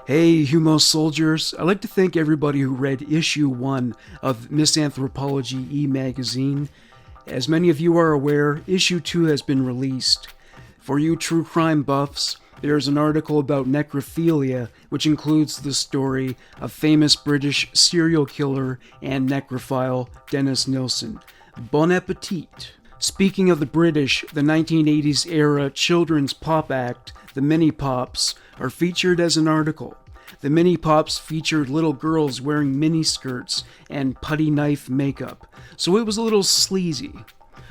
Hey, Humo Soldiers. I'd like to thank everybody who read issue 1 of Misanthropology e-magazine. As many of you are aware, issue 2 has been released. For you true crime buffs, there's an article about necrophilia, which includes the story of famous British serial killer and necrophile Dennis Nilsen. Bon appetit! Speaking of the British, the 1980s era children's pop act, the Mini Pops, are featured as an article. The Mini Pops featured little girls wearing mini skirts and putty knife makeup, so it was a little sleazy.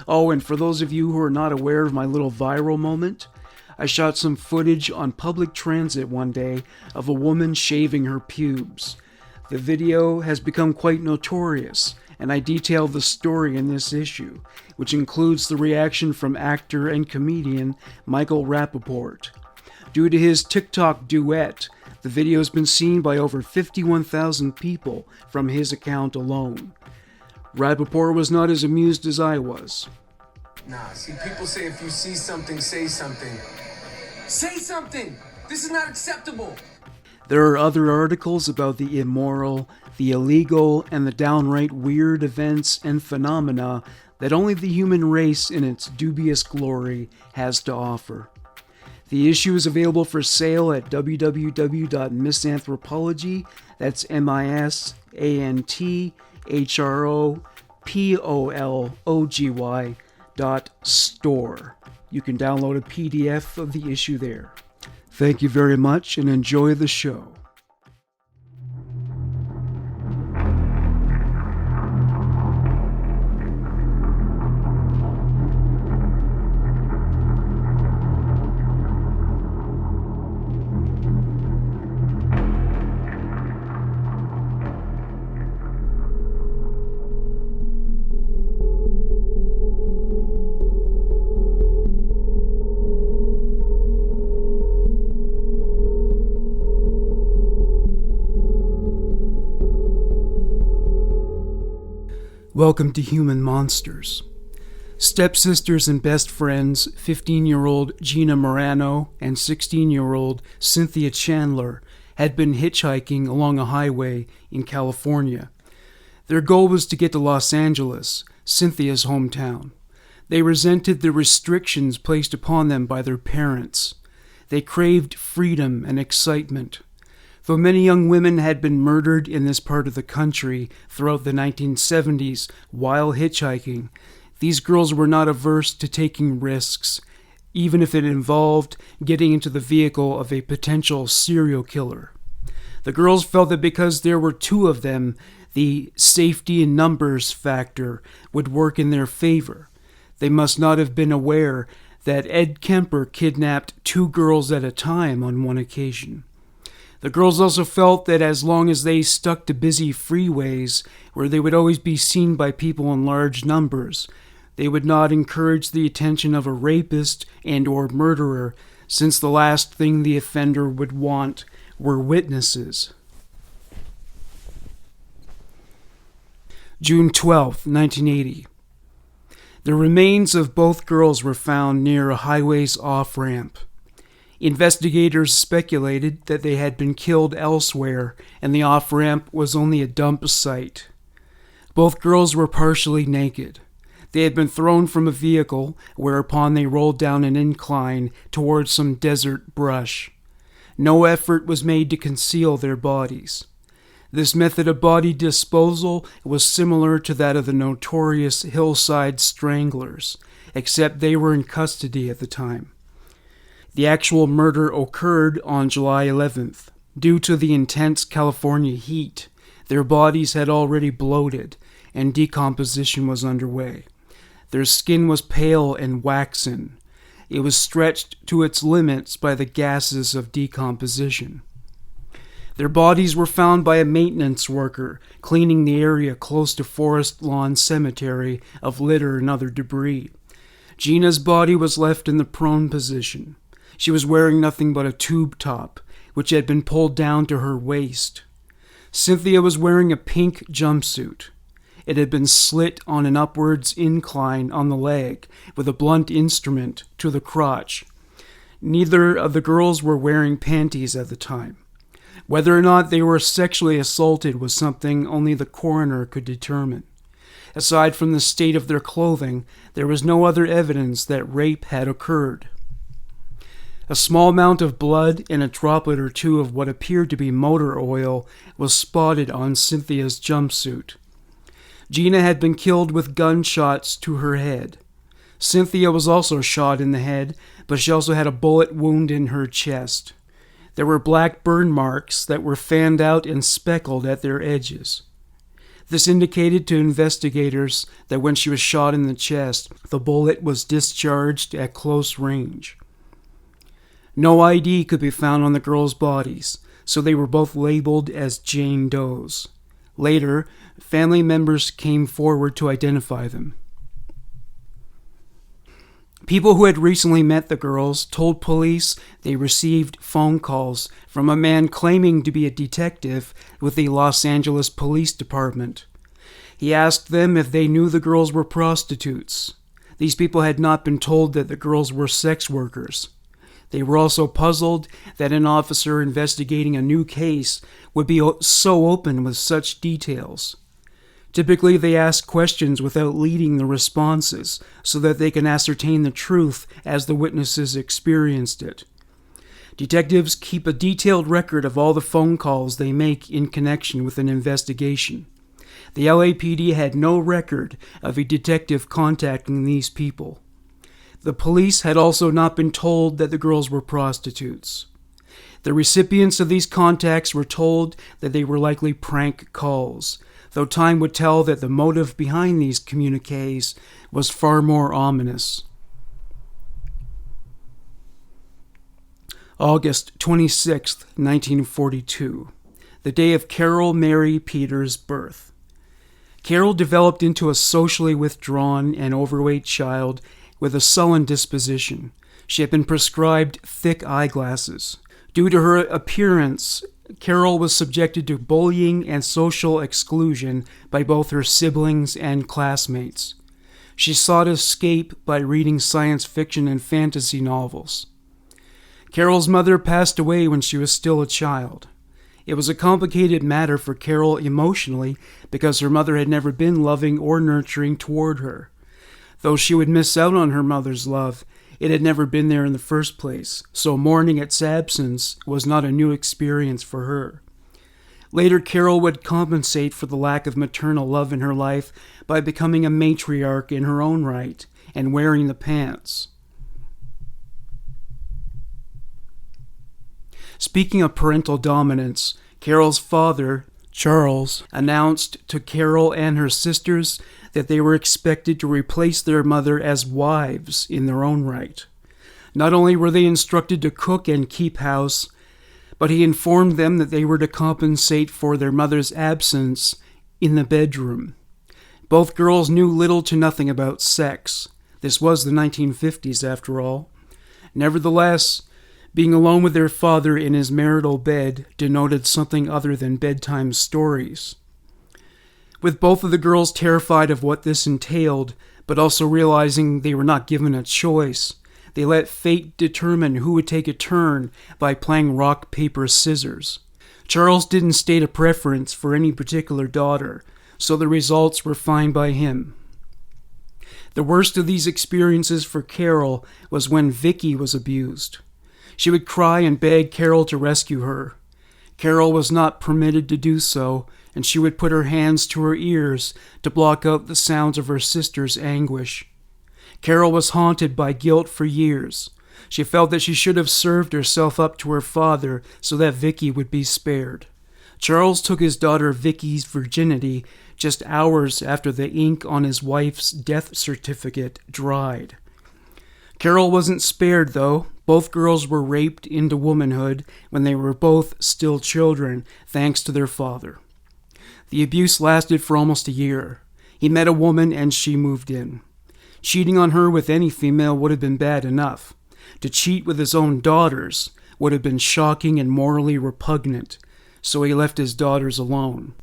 Oh, and for those of you who are not aware of my little viral moment, I shot some footage on public transit one day of a woman shaving her pubes. The video has become quite notorious, and I detail the story in this issue, which includes the reaction from actor and comedian Michael Rappaport. Due to his TikTok duet, the video has been seen by over 51,000 people from his account alone. Rappaport was not as amused as I was. Nah, see, people say if you see something, say something. Say something! This is not acceptable! There are other articles about the immoral, the illegal, and the downright weird events and phenomena that only the human race in its dubious glory has to offer. The issue is available for sale at www.misanthropology, that's misanthropology.store. You can download a PDF of the issue there. Thank you very much and enjoy the show. Welcome to Human Monsters. Stepsisters and best friends, 15-year-old Gina Morano and 16-year-old Cynthia Chandler, had been hitchhiking along a highway in California. Their goal was to get to Los Angeles, Cynthia's hometown. They resented the restrictions placed upon them by their parents. They craved freedom and excitement. Though many young women had been murdered in this part of the country throughout the 1970s while hitchhiking, these girls were not averse to taking risks, even if it involved getting into the vehicle of a potential serial killer. The girls felt that because there were two of them, the safety in numbers factor would work in their favor. They must not have been aware that Ed Kemper kidnapped two girls at a time on one occasion. The girls also felt that as long as they stuck to busy freeways, where they would always be seen by people in large numbers, they would not encourage the attention of a rapist and/or murderer, since the last thing the offender would want were witnesses. June 12, 1980. The remains of both girls were found near a highway's off-ramp. Investigators speculated that they had been killed elsewhere and the off-ramp was only a dump site. Both girls were partially naked. They had been thrown from a vehicle, whereupon they rolled down an incline towards some desert brush. No effort was made to conceal their bodies. This method of body disposal was similar to that of the notorious Hillside Stranglers, except they were in custody at the time. The actual murder occurred on July 11th. Due to the intense California heat, their bodies had already bloated, and decomposition was underway. Their skin was pale and waxen. It was stretched to its limits by the gases of decomposition. Their bodies were found by a maintenance worker cleaning the area close to Forest Lawn Cemetery of litter and other debris. Gina's body was left in the prone position. She was wearing nothing but a tube top, which had been pulled down to her waist. Cynthia was wearing a pink jumpsuit. It had been slit on an upwards incline on the leg, with a blunt instrument to the crotch. Neither of the girls were wearing panties at the time. Whether or not they were sexually assaulted was something only the coroner could determine. Aside from the state of their clothing, there was no other evidence that rape had occurred. A small amount of blood and a droplet or two of what appeared to be motor oil was spotted on Cynthia's jumpsuit. Gina had been killed with gunshots to her head. Cynthia was also shot in the head, but she also had a bullet wound in her chest. There were black burn marks that were fanned out and speckled at their edges. This indicated to investigators that when she was shot in the chest, the bullet was discharged at close range. No ID could be found on the girls' bodies, so they were both labeled as Jane Does. Later, family members came forward to identify them. People who had recently met the girls told police they received phone calls from a man claiming to be a detective with the Los Angeles Police Department. He asked them if they knew the girls were prostitutes. These people had not been told that the girls were sex workers. They were also puzzled that an officer investigating a new case would be so open with such details. Typically, they ask questions without leading the responses so that they can ascertain the truth as the witnesses experienced it. Detectives keep a detailed record of all the phone calls they make in connection with an investigation. The LAPD had no record of a detective contacting these people. The police had also not been told that the girls were prostitutes. The recipients of these contacts were told that they were likely prank calls, though time would tell that the motive behind these communiques was far more ominous. August 26, 1942, the day of Carol Mary Peters' birth. Carol developed into a socially withdrawn and overweight child with a sullen disposition. She had been prescribed thick eyeglasses. Due to her appearance, Carol was subjected to bullying and social exclusion by both her siblings and classmates. She sought escape by reading science fiction and fantasy novels. Carol's mother passed away when she was still a child. It was a complicated matter for Carol emotionally because her mother had never been loving or nurturing toward her. Though she would miss out on her mother's love, it had never been there in the first place, so mourning its absence was not a new experience for her. Later, Carol would compensate for the lack of maternal love in her life by becoming a matriarch in her own right and wearing the pants. Speaking of parental dominance, Carol's father, Charles, announced to Carol and her sisters that they were expected to replace their mother as wives in their own right. Not only were they instructed to cook and keep house, but he informed them that they were to compensate for their mother's absence in the bedroom. Both girls knew little to nothing about sex. This was the 1950s, after all. Nevertheless, being alone with their father in his marital bed denoted something other than bedtime stories. With both of the girls terrified of what this entailed, but also realizing they were not given a choice, they let fate determine who would take a turn by playing rock, paper, scissors. Charles didn't state a preference for any particular daughter, so the results were fine by him. The worst of these experiences for Carol was when Vicky was abused. She would cry and beg Carol to rescue her. Carol was not permitted to do so, and she would put her hands to her ears to block out the sounds of her sister's anguish. Carol was haunted by guilt for years. She felt that she should have served herself up to her father so that Vicky would be spared. Charles took his daughter Vicky's virginity just hours after the ink on his wife's death certificate dried. Carol wasn't spared, though. Both girls were raped into womanhood when they were both still children, thanks to their father. The abuse lasted for almost a year. He met a woman and she moved in. Cheating on her with any female would have been bad enough. To cheat with his own daughters would have been shocking and morally repugnant, so he left his daughters alone.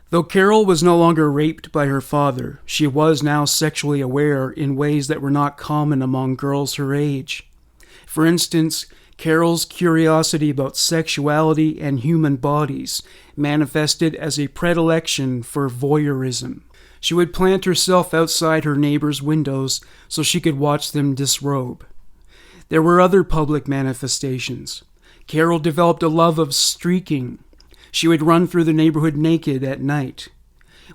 Though Carol was no longer raped by her father, she was now sexually aware in ways that were not common among girls her age. For instance, Carol's curiosity about sexuality and human bodies manifested as a predilection for voyeurism. She would plant herself outside her neighbors' windows so she could watch them disrobe. There were other public manifestations. Carol developed a love of streaking. She would run through the neighborhood naked at night.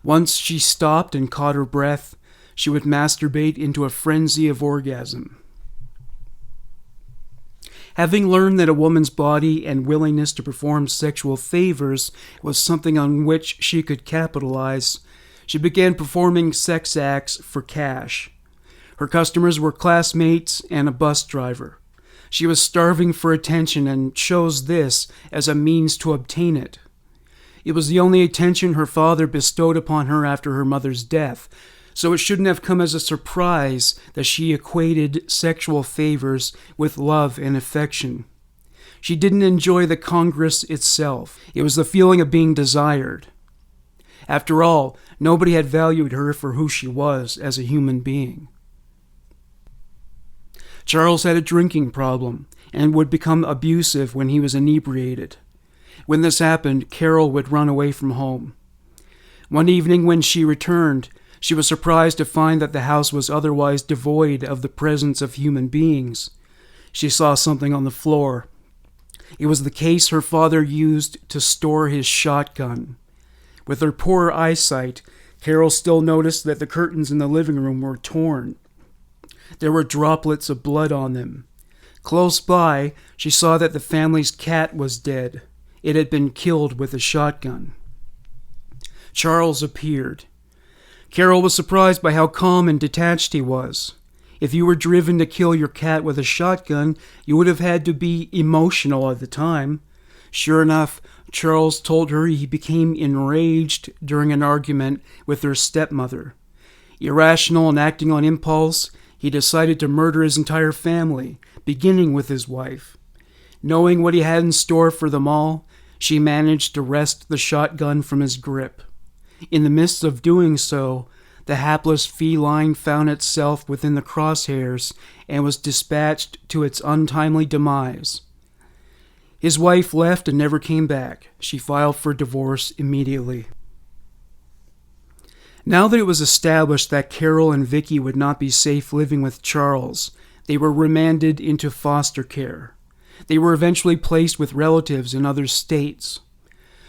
Once she stopped and caught her breath, she would masturbate into a frenzy of orgasm. Having learned that a woman's body and willingness to perform sexual favors was something on which she could capitalize, she began performing sex acts for cash. Her customers were classmates and a bus driver. She was starving for attention and chose this as a means to obtain it. It was the only attention her father bestowed upon her after her mother's death, so it shouldn't have come as a surprise that she equated sexual favors with love and affection. She didn't enjoy the congress itself. It was the feeling of being desired. After all, nobody had valued her for who she was as a human being. Charles had a drinking problem and would become abusive when he was inebriated. When this happened, Carol would run away from home. One evening when she returned, she was surprised to find that the house was otherwise devoid of the presence of human beings. She saw something on the floor. It was the case her father used to store his shotgun. With her poor eyesight, Carol still noticed that the curtains in the living room were torn. There were droplets of blood on them. Close by, she saw that the family's cat was dead. It had been killed with a shotgun. Charles appeared. Carol was surprised by how calm and detached he was. If you were driven to kill your cat with a shotgun, you would have had to be emotional at the time. Sure enough, Charles told her he became enraged during an argument with her stepmother. Irrational and acting on impulse, he decided to murder his entire family, beginning with his wife. Knowing what he had in store for them all, she managed to wrest the shotgun from his grip. In the midst of doing so, the hapless feline found itself within the crosshairs and was dispatched to its untimely demise. His wife left and never came back. She filed for divorce immediately. Now that it was established that Carol and Vicky would not be safe living with Charles, they were remanded into foster care. They were eventually placed with relatives in other states.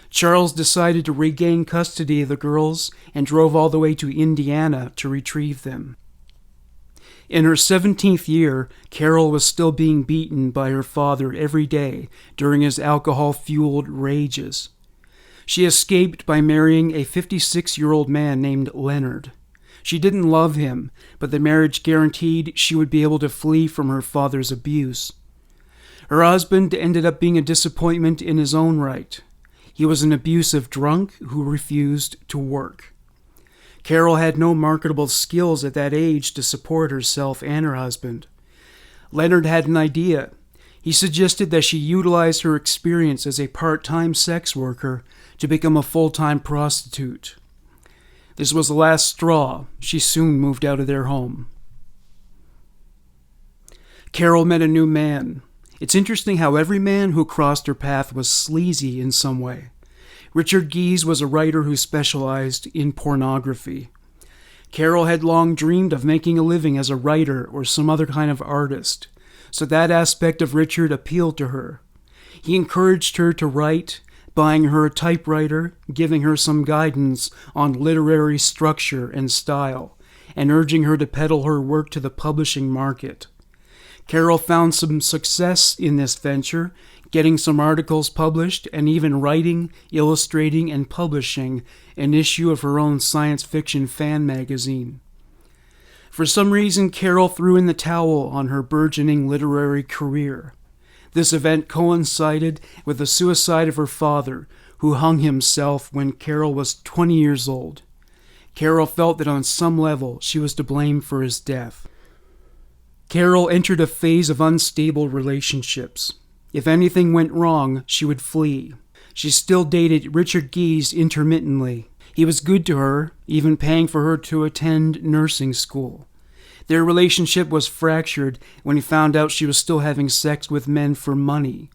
Charles decided to regain custody of the girls and drove all the way to Indiana to retrieve them. In her 17th year, Carol was still being beaten by her father every day during his alcohol-fueled rages. She escaped by marrying a 56-year-old man named Leonard. She didn't love him, but the marriage guaranteed she would be able to flee from her father's abuse. Her husband ended up being a disappointment in his own right. He was an abusive drunk who refused to work. Carol had no marketable skills at that age to support herself and her husband. Leonard had an idea. He suggested that she utilize her experience as a part-time sex worker to become a full-time prostitute. This was the last straw. She soon moved out of their home. Carol met a new man. It's interesting how every man who crossed her path was sleazy in some way. Richard Gies was a writer who specialized in pornography. Carol had long dreamed of making a living as a writer or some other kind of artist, so that aspect of Richard appealed to her. He encouraged her to write, buying her a typewriter, giving her some guidance on literary structure and style, and urging her to peddle her work to the publishing market. Carol found some success in this venture, getting some articles published and even writing, illustrating, and publishing an issue of her own science fiction fan magazine. For some reason, Carol threw in the towel on her burgeoning literary career. This event coincided with the suicide of her father, who hung himself when Carol was 20 years old. Carol felt that on some level she was to blame for his death. Carol entered a phase of unstable relationships. If anything went wrong, she would flee. She still dated Richard Gies intermittently. He was good to her, even paying for her to attend nursing school. Their relationship was fractured when he found out she was still having sex with men for money.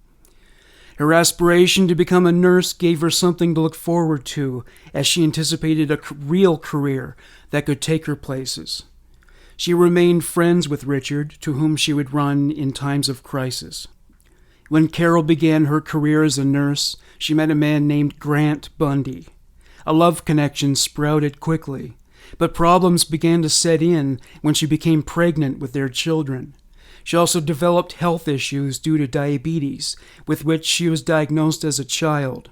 Her aspiration to become a nurse gave her something to look forward to as she anticipated a real career that could take her places. She remained friends with Richard, to whom she would run in times of crisis. When Carol began her career as a nurse, she met a man named Grant Bundy. A love connection sprouted quickly, but problems began to set in when she became pregnant with their children. She also developed health issues due to diabetes, with which she was diagnosed as a child.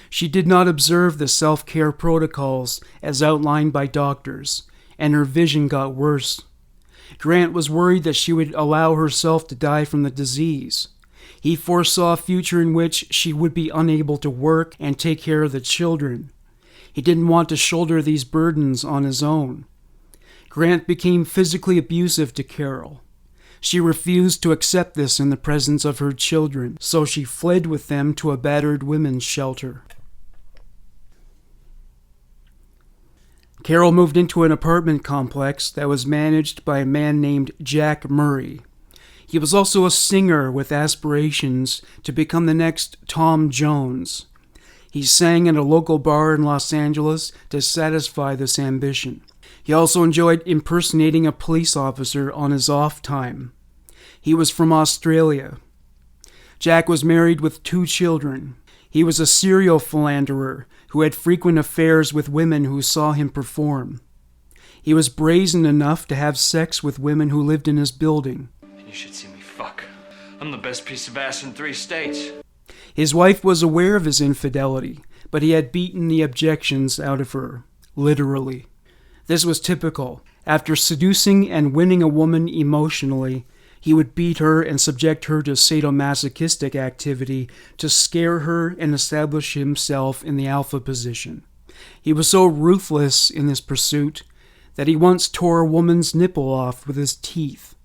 She did not observe the self-care protocols as outlined by doctors, and her vision got worse. Grant was worried that she would allow herself to die from the disease. He foresaw a future in which she would be unable to work and take care of the children. He didn't want to shoulder these burdens on his own. Grant became physically abusive to Carol. She refused to accept this in the presence of her children, so she fled with them to a battered women's shelter. Carol moved into an apartment complex that was managed by a man named Jack Murray. He was also a singer with aspirations to become the next Tom Jones. He sang at a local bar in Los Angeles to satisfy this ambition. He also enjoyed impersonating a police officer on his off time. He was from Australia. Jack was married with 2 children. He was a serial philanderer who had frequent affairs with women who saw him perform. He was brazen enough to have sex with women who lived in his building. You should see me fuck. I'm the best piece of ass in 3 states. His wife was aware of his infidelity, but he had beaten the objections out of her, literally. This was typical. After seducing and winning a woman emotionally, he would beat her and subject her to sadomasochistic activity to scare her and establish himself in the alpha position. He was so ruthless in this pursuit that he once tore a woman's nipple off with his teeth.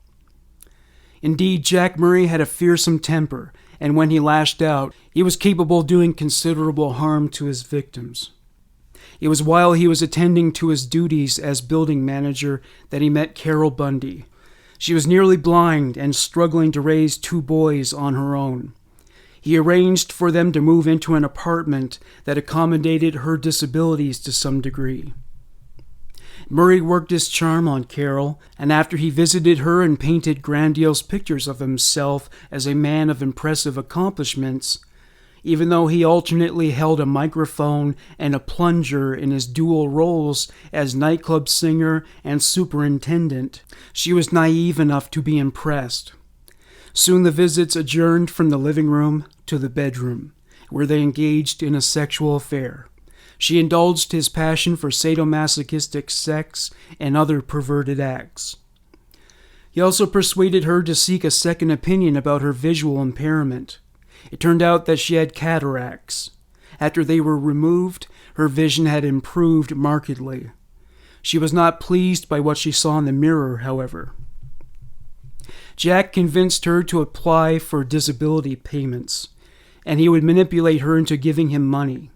Indeed, Jack Murray had a fearsome temper, and when he lashed out, he was capable of doing considerable harm to his victims. It was while he was attending to his duties as building manager that he met Carol Bundy. She was nearly blind and struggling to raise 2 boys on her own. He arranged for them to move into an apartment that accommodated her disabilities to some degree. Murray worked his charm on Carol, and after he visited her and painted grandiose pictures of himself as a man of impressive accomplishments, even though he alternately held a microphone and a plunger in his dual roles as nightclub singer and superintendent, she was naive enough to be impressed. Soon the visits adjourned from the living room to the bedroom, where they engaged in a sexual affair. She indulged his passion for sadomasochistic sex and other perverted acts. He also persuaded her to seek a second opinion about her visual impairment. It turned out that she had cataracts. After they were removed, her vision had improved markedly. She was not pleased by what she saw in the mirror, however. Jack convinced her to apply for disability payments, and he would manipulate her into giving him money.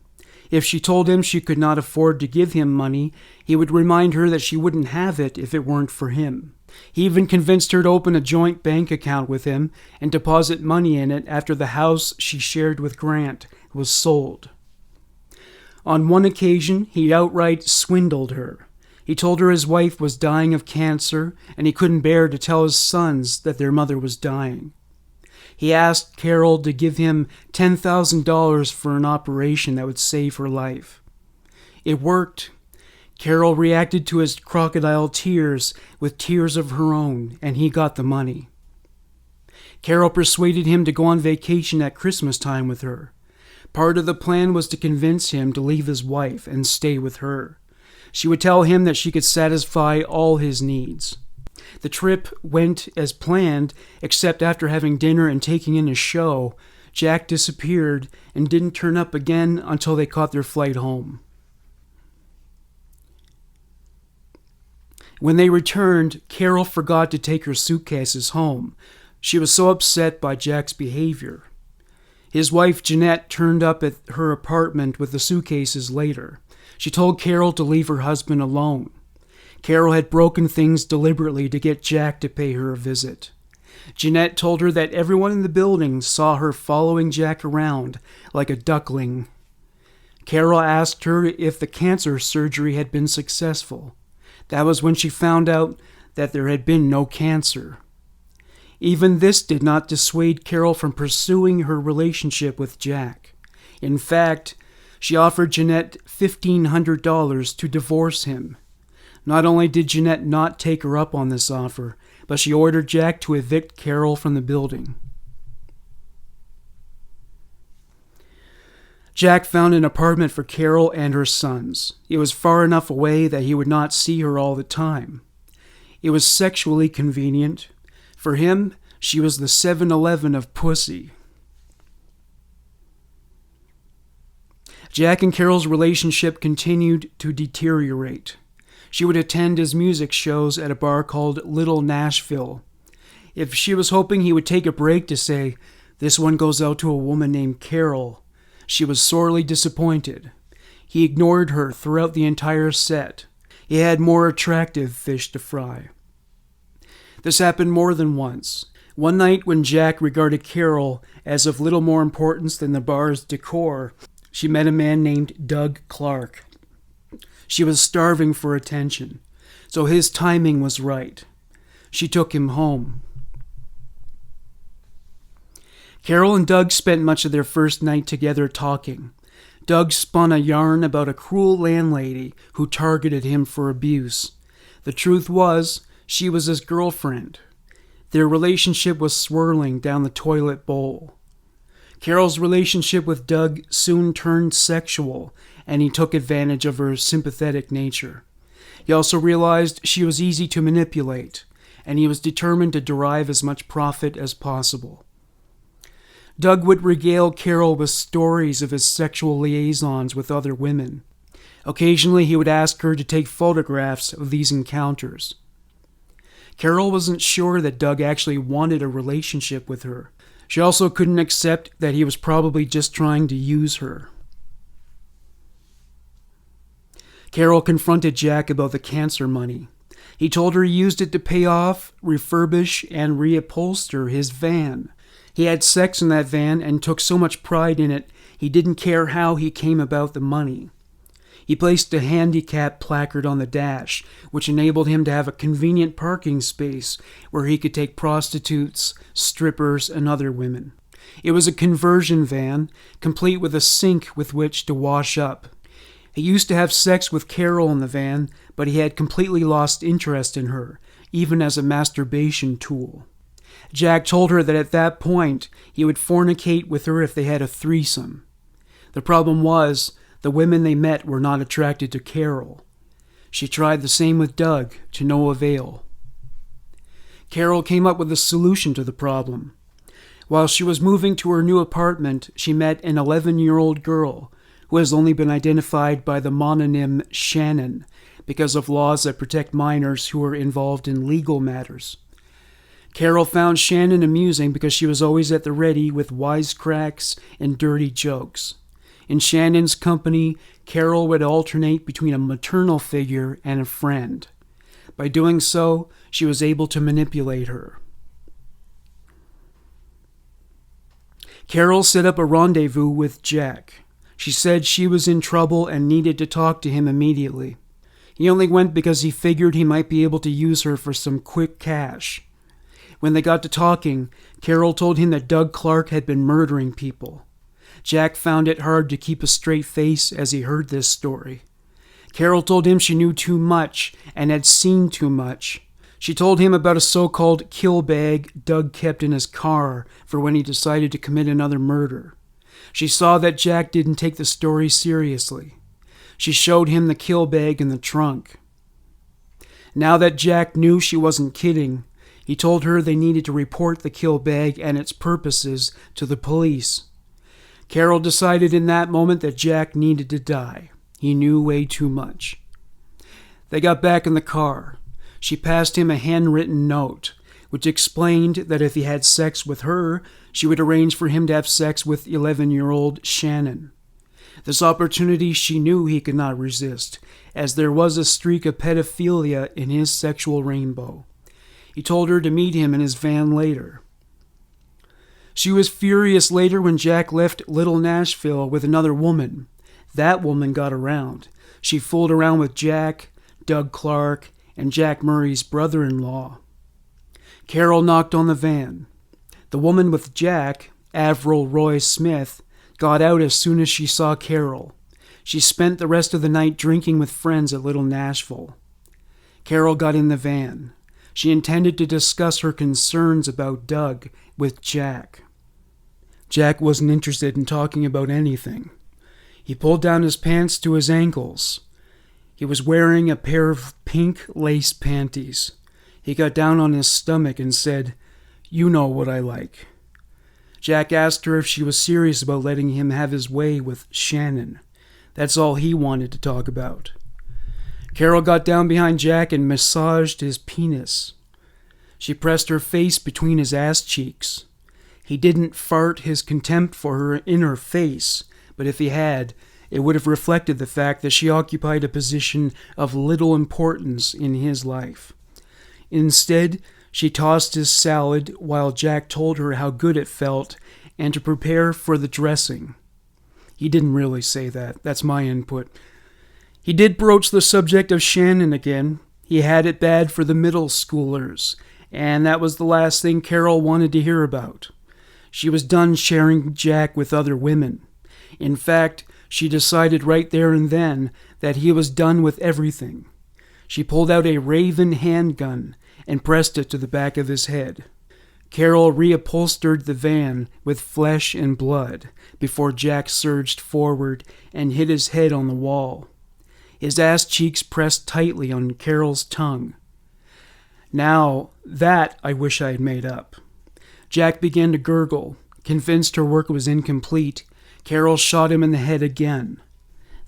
If she told him she could not afford to give him money, he would remind her that she wouldn't have it if it weren't for him. He even convinced her to open a joint bank account with him and deposit money in it after the house she shared with Grant was sold. On one occasion, he outright swindled her. He told her his wife was dying of cancer, and he couldn't bear to tell his sons that their mother was dying. He asked Carol to give him $10,000 for an operation that would save her life. It worked. Carol reacted to his crocodile tears with tears of her own, and he got the money. Carol persuaded him to go on vacation at Christmas time with her. Part of the plan was to convince him to leave his wife and stay with her. She would tell him that she could satisfy all his needs. The trip went as planned, except after having dinner and taking in a show, Jack disappeared and didn't turn up again until they caught their flight home. When they returned, Carol forgot to take her suitcases home. She was so upset by Jack's behavior. His wife, Jeanette, turned up at her apartment with the suitcases later. She told Carol to leave her husband alone. Carol had broken things deliberately to get Jack to pay her a visit. Jeanette told her that everyone in the building saw her following Jack around like a duckling. Carol asked her if the cancer surgery had been successful. That was when she found out that there had been no cancer. Even this did not dissuade Carol from pursuing her relationship with Jack. In fact, she offered Jeanette $1,500 to divorce him. Not only did Jeanette not take her up on this offer, but she ordered Jack to evict Carol from the building. Jack found an apartment for Carol and her sons. It was far enough away that he would not see her all the time. It was sexually convenient. For him, she was the 7-Eleven of pussy. Jack and Carol's relationship continued to deteriorate. She would attend his music shows at a bar called Little Nashville. If she was hoping he would take a break to say, "This one goes out to a woman named Carol," she was sorely disappointed. He ignored her throughout the entire set. He had more attractive fish to fry. This happened more than once. One night when Jack regarded Carol as of little more importance than the bar's decor, she met a man named Doug Clark. She was starving for attention, so his timing was right. She took him home. Carol and Doug spent much of their first night together talking. Doug spun a yarn about a cruel landlady who targeted him for abuse. The truth was, she was his girlfriend. Their relationship was swirling down the toilet bowl. Carol's relationship with Doug soon turned sexual, and he took advantage of her sympathetic nature. He also realized she was easy to manipulate, and he was determined to derive as much profit as possible. Doug would regale Carol with stories of his sexual liaisons with other women. Occasionally, he would ask her to take photographs of these encounters. Carol wasn't sure that Doug actually wanted a relationship with her. She also couldn't accept that he was probably just trying to use her. Carol confronted Jack about the cancer money. He told her he used it to pay off, refurbish, and reupholster his van. He had sex in that van and took so much pride in it, he didn't care how he came about the money. He placed a handicap placard on the dash, which enabled him to have a convenient parking space where he could take prostitutes, strippers, and other women. It was a conversion van, complete with a sink with which to wash up. He used to have sex with Carol in the van, but he had completely lost interest in her, even as a masturbation tool. Jack told her that at that point, he would fornicate with her if they had a threesome. The problem was, the women they met were not attracted to Carol. She tried the same with Doug, to no avail. Carol came up with a solution to the problem. While she was moving to her new apartment, she met an 11-year-old girl who has only been identified by the mononym Shannon because of laws that protect minors who are involved in legal matters. Carol found Shannon amusing because she was always at the ready with wisecracks and dirty jokes. In Shannon's company, Carol would alternate between a maternal figure and a friend. By doing so, she was able to manipulate her. Carol set up a rendezvous with Jack. She said she was in trouble and needed to talk to him immediately. He only went because he figured he might be able to use her for some quick cash. When they got to talking, Carol told him that Doug Clark had been murdering people. Jack found it hard to keep a straight face as he heard this story. Carol told him she knew too much and had seen too much. She told him about a so-called kill bag Doug kept in his car for when he decided to commit another murder. She saw that Jack didn't take the story seriously. She showed him the kill bag in the trunk. Now that Jack knew she wasn't kidding, he told her they needed to report the kill bag and its purposes to the police. Carol decided in that moment that Jack needed to die. He knew way too much. They got back in the car. She passed him a handwritten note, which explained that if he had sex with her, she would arrange for him to have sex with 11-year-old Shannon. This opportunity she knew he could not resist, as there was a streak of pedophilia in his sexual rainbow. He told her to meet him in his van later. She was furious later when Jack left Little Nashville with another woman. That woman got around. She fooled around with Jack, Doug Clark, and Jack Murray's brother-in-law. Carol knocked on the van. The woman with Jack, Avril Roy Smith, got out as soon as she saw Carol. She spent the rest of the night drinking with friends at Little Nashville. Carol got in the van. She intended to discuss her concerns about Doug with Jack. Jack wasn't interested in talking about anything. He pulled down his pants to his ankles. He was wearing a pair of pink lace panties. He got down on his stomach and said, "You know what I like." Jack asked her if she was serious about letting him have his way with Shannon. That's all he wanted to talk about. Carol got down behind Jack and massaged his penis. She pressed her face between his ass cheeks. He didn't fart his contempt for her in her face, but if he had, it would have reflected the fact that she occupied a position of little importance in his life. Instead, she tossed his salad while Jack told her how good it felt and to prepare for the dressing. He didn't really say that. That's my input. He did broach the subject of Shannon again. He had it bad for the middle schoolers, and that was the last thing Carol wanted to hear about. She was done sharing Jack with other women. In fact, she decided right there and then that he was done with everything. She pulled out a Raven handgun and pressed it to the back of his head. Carol reupholstered the van with flesh and blood before Jack surged forward and hit his head on the wall. His ass cheeks pressed tightly on Carol's tongue. Now, that I wish I had made up. Jack began to gurgle. Convinced her work was incomplete, Carol shot him in the head again.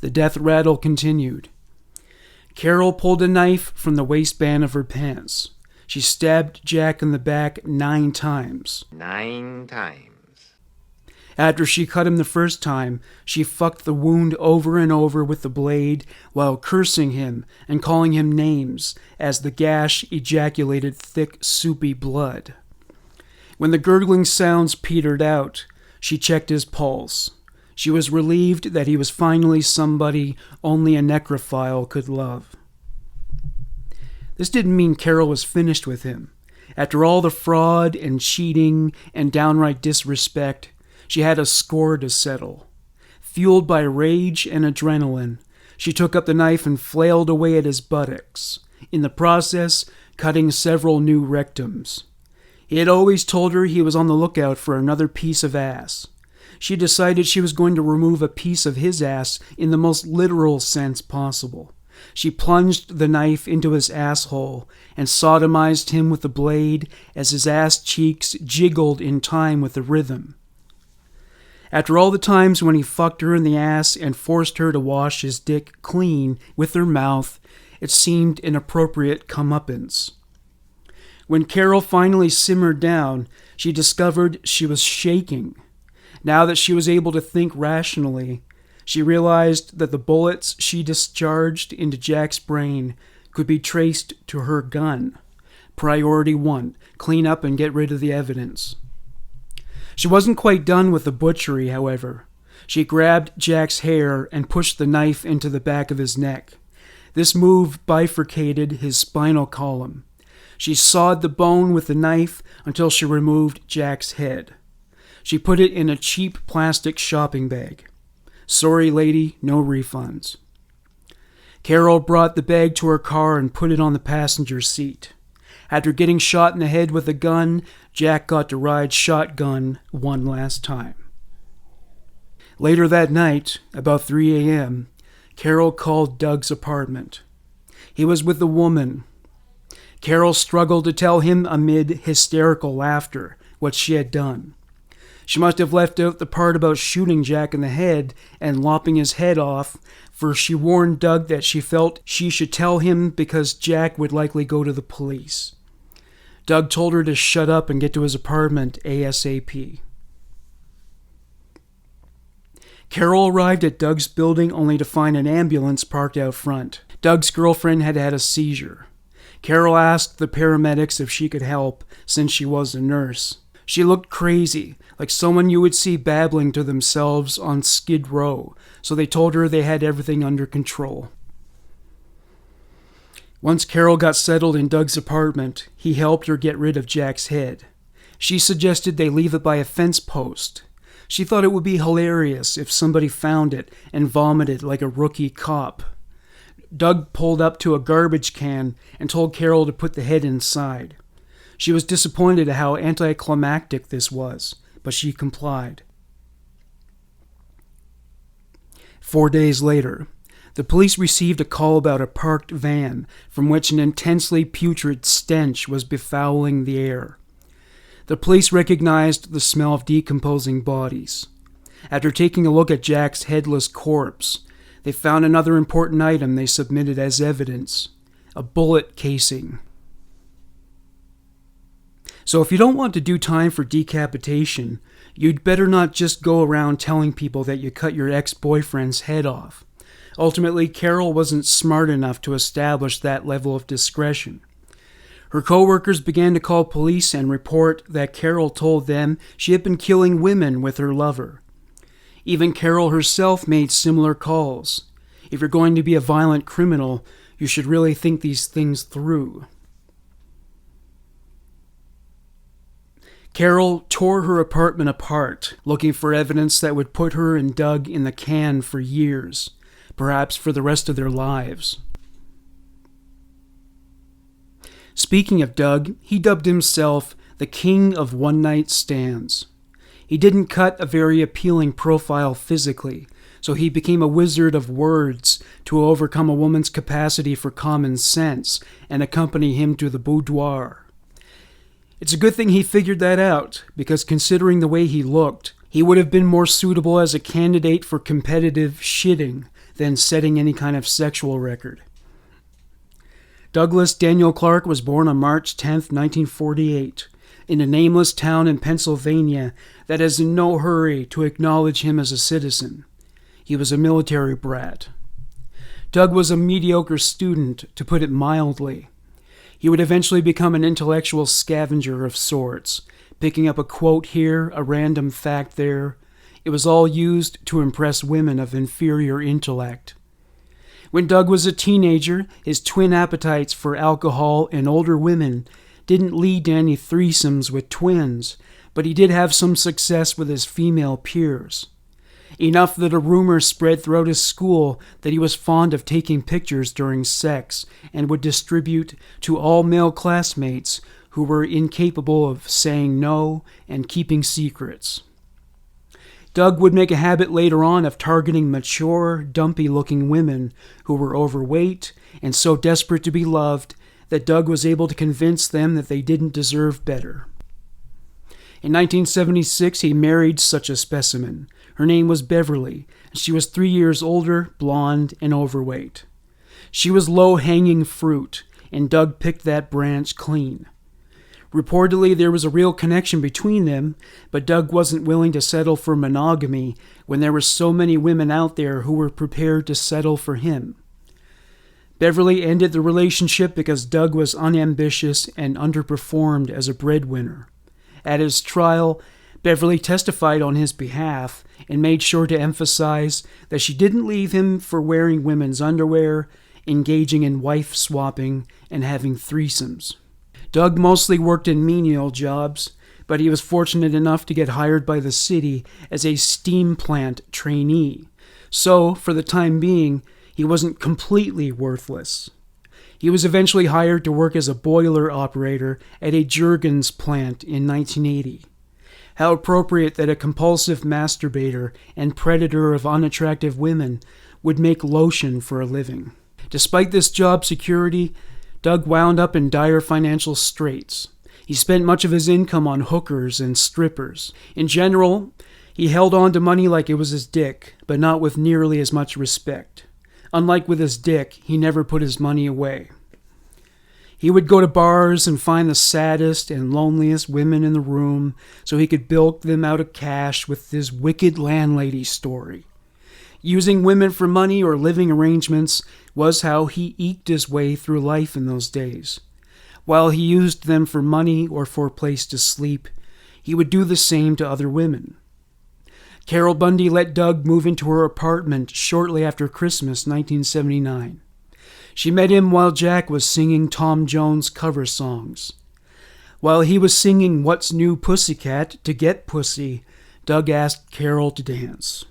The death rattle continued. Carol pulled a knife from the waistband of her pants. She stabbed Jack in the back 9 times. 9 times. After she cut him the first time, she fucked the wound over and over with the blade while cursing him and calling him names as the gash ejaculated thick, soupy blood. When the gurgling sounds petered out, she checked his pulse. She was relieved that he was finally somebody only a necrophile could love. This didn't mean Carol was finished with him. After all the fraud and cheating and downright disrespect, she had a score to settle. Fueled by rage and adrenaline, she took up the knife and flailed away at his buttocks, in the process cutting several new rectums. He had always told her he was on the lookout for another piece of ass. She decided she was going to remove a piece of his ass in the most literal sense possible. She plunged the knife into his asshole and sodomized him with the blade as his ass cheeks jiggled in time with the rhythm. After all the times when he fucked her in the ass and forced her to wash his dick clean with her mouth, it seemed an appropriate comeuppance. When Carol finally simmered down, she discovered she was shaking. Now that she was able to think rationally, she realized that the bullets she discharged into Jack's brain could be traced to her gun. Priority 1, clean up and get rid of the evidence. She wasn't quite done with the butchery, however. She grabbed Jack's hair and pushed the knife into the back of his neck. This move bifurcated his spinal column. She sawed the bone with the knife until she removed Jack's head. She put it in a cheap plastic shopping bag. Sorry, lady, no refunds. Carol brought the bag to her car and put it on the passenger seat. After getting shot in the head with a gun, Jack got to ride shotgun one last time. Later that night, about 3 a.m., Carol called Doug's apartment. He was with a woman. Carol struggled to tell him amid hysterical laughter what she had done. She must have left out the part about shooting Jack in the head and lopping his head off, for she warned Doug that she felt she should tell him because Jack would likely go to the police. Doug told her to shut up and get to his apartment ASAP. Carol arrived at Doug's building only to find an ambulance parked out front. Doug's girlfriend had had a seizure. Carol asked the paramedics if she could help, since she was a nurse. She looked crazy, like someone you would see babbling to themselves on Skid Row, so they told her they had everything under control. Once Carol got settled in Doug's apartment, he helped her get rid of Jack's head. She suggested they leave it by a fence post. She thought it would be hilarious if somebody found it and vomited like a rookie cop. Doug pulled up to a garbage can and told Carol to put the head inside. She was disappointed at how anticlimactic this was, but she complied. 4 days later, the police received a call about a parked van from which an intensely putrid stench was befouling the air. The police recognized the smell of decomposing bodies. After taking a look at Jack's headless corpse, they found another important item they submitted as evidence: a bullet casing. So if you don't want to do time for decapitation, you'd better not just go around telling people that you cut your ex-boyfriend's head off. Ultimately, Carol wasn't smart enough to establish that level of discretion. Her co-workers began to call police and report that Carol told them she had been killing women with her lover. Even Carol herself made similar calls. If you're going to be a violent criminal, you should really think these things through. Carol tore her apartment apart, looking for evidence that would put her and Doug in the can for years, perhaps for the rest of their lives. Speaking of Doug, he dubbed himself the King of One-Night Stands. He didn't cut a very appealing profile physically, so he became a wizard of words to overcome a woman's capacity for common sense and accompany him to the boudoir. It's a good thing he figured that out, because considering the way he looked, he would have been more suitable as a candidate for competitive shitting than setting any kind of sexual record. Douglas Daniel Clark was born on March 10, 1948, in a nameless town in Pennsylvania that is in no hurry to acknowledge him as a citizen. He was a military brat. Doug was a mediocre student, to put it mildly. He would eventually become an intellectual scavenger of sorts, picking up a quote here, a random fact there. It was all used to impress women of inferior intellect. When Doug was a teenager, his twin appetites for alcohol and older women didn't lead to any threesomes with twins, but he did have some success with his female peers. Enough that a rumor spread throughout his school that he was fond of taking pictures during sex and would distribute to all male classmates who were incapable of saying no and keeping secrets. Doug would make a habit later on of targeting mature, dumpy-looking women who were overweight and so desperate to be loved that Doug was able to convince them that they didn't deserve better. In 1976, he married such a specimen. Her name was Beverly, and she was 3 years older, blonde, and overweight. She was low-hanging fruit, and Doug picked that branch clean. Reportedly, there was a real connection between them, but Doug wasn't willing to settle for monogamy when there were so many women out there who were prepared to settle for him. Beverly ended the relationship because Doug was unambitious and underperformed as a breadwinner. At his trial, Beverly testified on his behalf and made sure to emphasize that she didn't leave him for wearing women's underwear, engaging in wife swapping, and having threesomes. Doug mostly worked in menial jobs, but he was fortunate enough to get hired by the city as a steam plant trainee. So, for the time being, he wasn't completely worthless. He was eventually hired to work as a boiler operator at a Jergens plant in 1980. How appropriate that a compulsive masturbator and predator of unattractive women would make lotion for a living. Despite this job security, Doug wound up in dire financial straits. He spent much of his income on hookers and strippers. In general, he held on to money like it was his dick, but not with nearly as much respect. Unlike with his dick, he never put his money away. He would go to bars and find the saddest and loneliest women in the room so he could bilk them out of cash with his wicked landlady story. Using women for money or living arrangements was how he eked his way through life in those days. While he used them for money or for a place to sleep, he would do the same to other women. Carol Bundy let Doug move into her apartment shortly after Christmas 1979. She met him while Jack was singing Tom Jones cover songs. While he was singing What's New Pussycat to get pussy, Doug asked Carol to dance.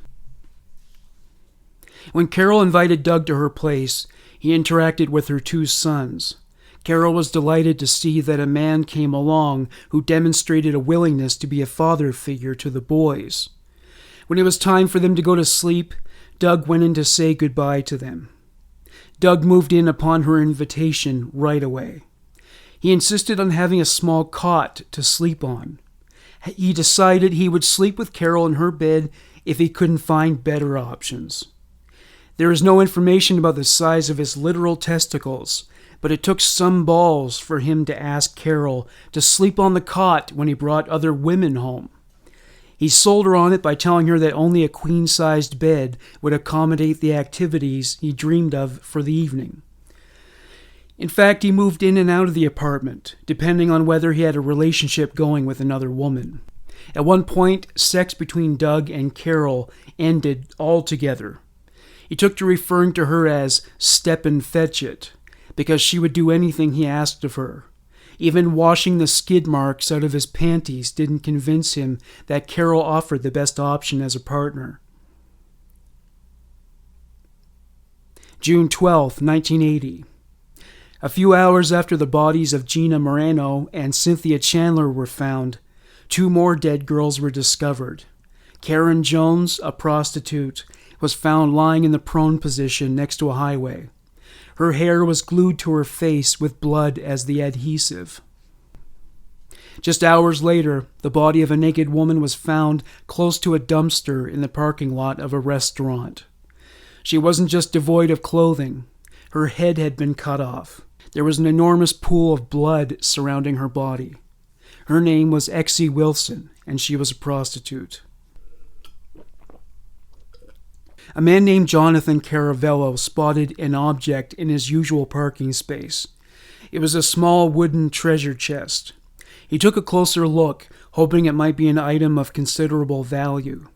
When Carol invited Doug to her place, he interacted with her 2 sons. Carol was delighted to see that a man came along who demonstrated a willingness to be a father figure to the boys. When it was time for them to go to sleep, Doug went in to say goodbye to them. Doug moved in upon her invitation right away. He insisted on having a small cot to sleep on. He decided he would sleep with Carol in her bed if he couldn't find better options. There is no information about the size of his literal testicles, but it took some balls for him to ask Carol to sleep on the cot when he brought other women home. He sold her on it by telling her that only a queen-sized bed would accommodate the activities he dreamed of for the evening. In fact, he moved in and out of the apartment, depending on whether he had a relationship going with another woman. At one point, sex between Doug and Carol ended altogether. He took to referring to her as "step and fetch it," because she would do anything he asked of her. Even washing the skid marks out of his panties didn't convince him that Carol offered the best option as a partner. June 12, 1980. A few hours after the bodies of Gina Moreno and Cynthia Chandler were found, 2 more dead girls were discovered. Karen Jones, a prostitute, was found lying in the prone position next to a highway. Her hair was glued to her face with blood as the adhesive. Just hours later, the body of a naked woman was found close to a dumpster in the parking lot of a restaurant. She wasn't just devoid of clothing. Her head had been cut off. There was an enormous pool of blood surrounding her body. Her name was Exie Wilson, and she was a prostitute. A man named Jonathan Caravello spotted an object in his usual parking space. It was a small wooden treasure chest. He took a closer look, hoping it might be an item of considerable value.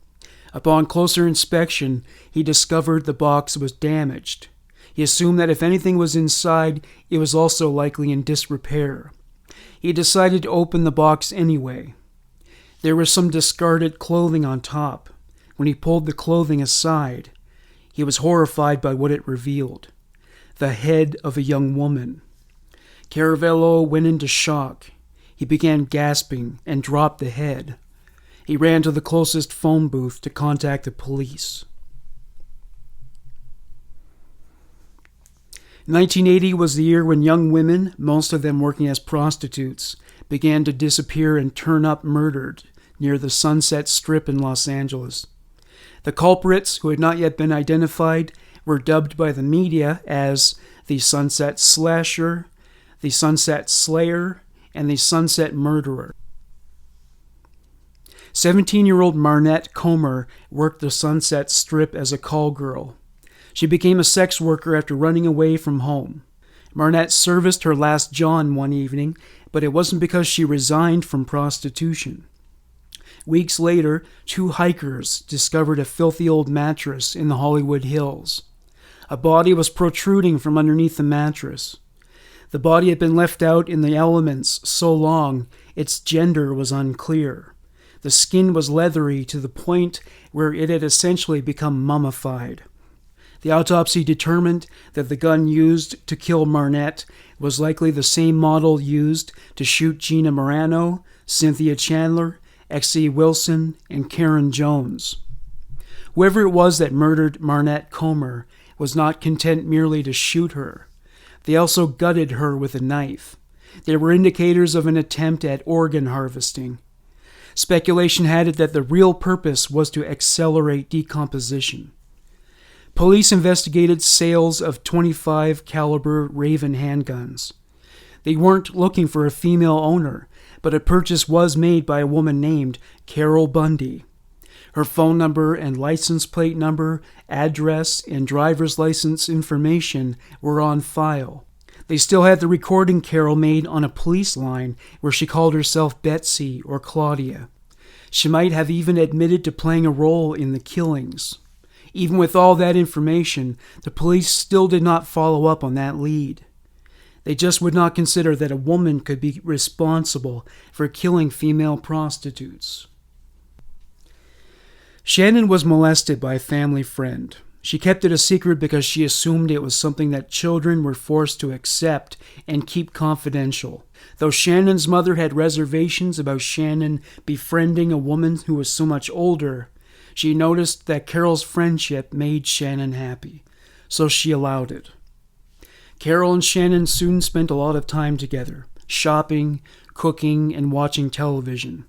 Upon closer inspection, he discovered the box was damaged. He assumed that if anything was inside, it was also likely in disrepair. He decided to open the box anyway. There was some discarded clothing on top. When he pulled the clothing aside, he was horrified by what it revealed: the head of a young woman. Caravello went into shock. He began gasping and dropped the head. He ran to the closest phone booth to contact the police. 1980 was the year when young women, most of them working as prostitutes, began to disappear and turn up murdered near the Sunset Strip in Los Angeles. The culprits, who had not yet been identified, were dubbed by the media as the Sunset Slasher, the Sunset Slayer, and the Sunset Murderer. 17-year-old Marnette Comer worked the Sunset Strip as a call girl. She became a sex worker after running away from home. Marnette serviced her last John one evening, but it wasn't because she resigned from prostitution. Weeks later, 2 hikers discovered a filthy old mattress in the Hollywood Hills. A body was protruding from underneath the mattress. The body had been left out in the elements so long, its gender was unclear. The skin was leathery to the point where it had essentially become mummified. The autopsy determined that the gun used to kill Marnette was likely the same model used to shoot Gina Moreno, Cynthia Chandler, Exie Wilson, and Karen Jones. Whoever it was that murdered Marnette Comer was not content merely to shoot her. They also gutted her with a knife. There were indicators of an attempt at organ harvesting. Speculation had it that the real purpose was to accelerate decomposition. Police investigated sales of .25 caliber Raven handguns. They weren't looking for a female owner, but a purchase was made by a woman named Carol Bundy. Her phone number and license plate number, address, and driver's license information were on file. They still had the recording Carol made on a police line where she called herself Betsy or Claudia. She might have even admitted to playing a role in the killings. Even with all that information, the police still did not follow up on that lead. They just would not consider that a woman could be responsible for killing female prostitutes. Shannon was molested by a family friend. She kept it a secret because she assumed it was something that children were forced to accept and keep confidential. Though Shannon's mother had reservations about Shannon befriending a woman who was so much older, she noticed that Carol's friendship made Shannon happy, so she allowed it. Carol and Shannon soon spent a lot of time together, shopping, cooking, and watching television.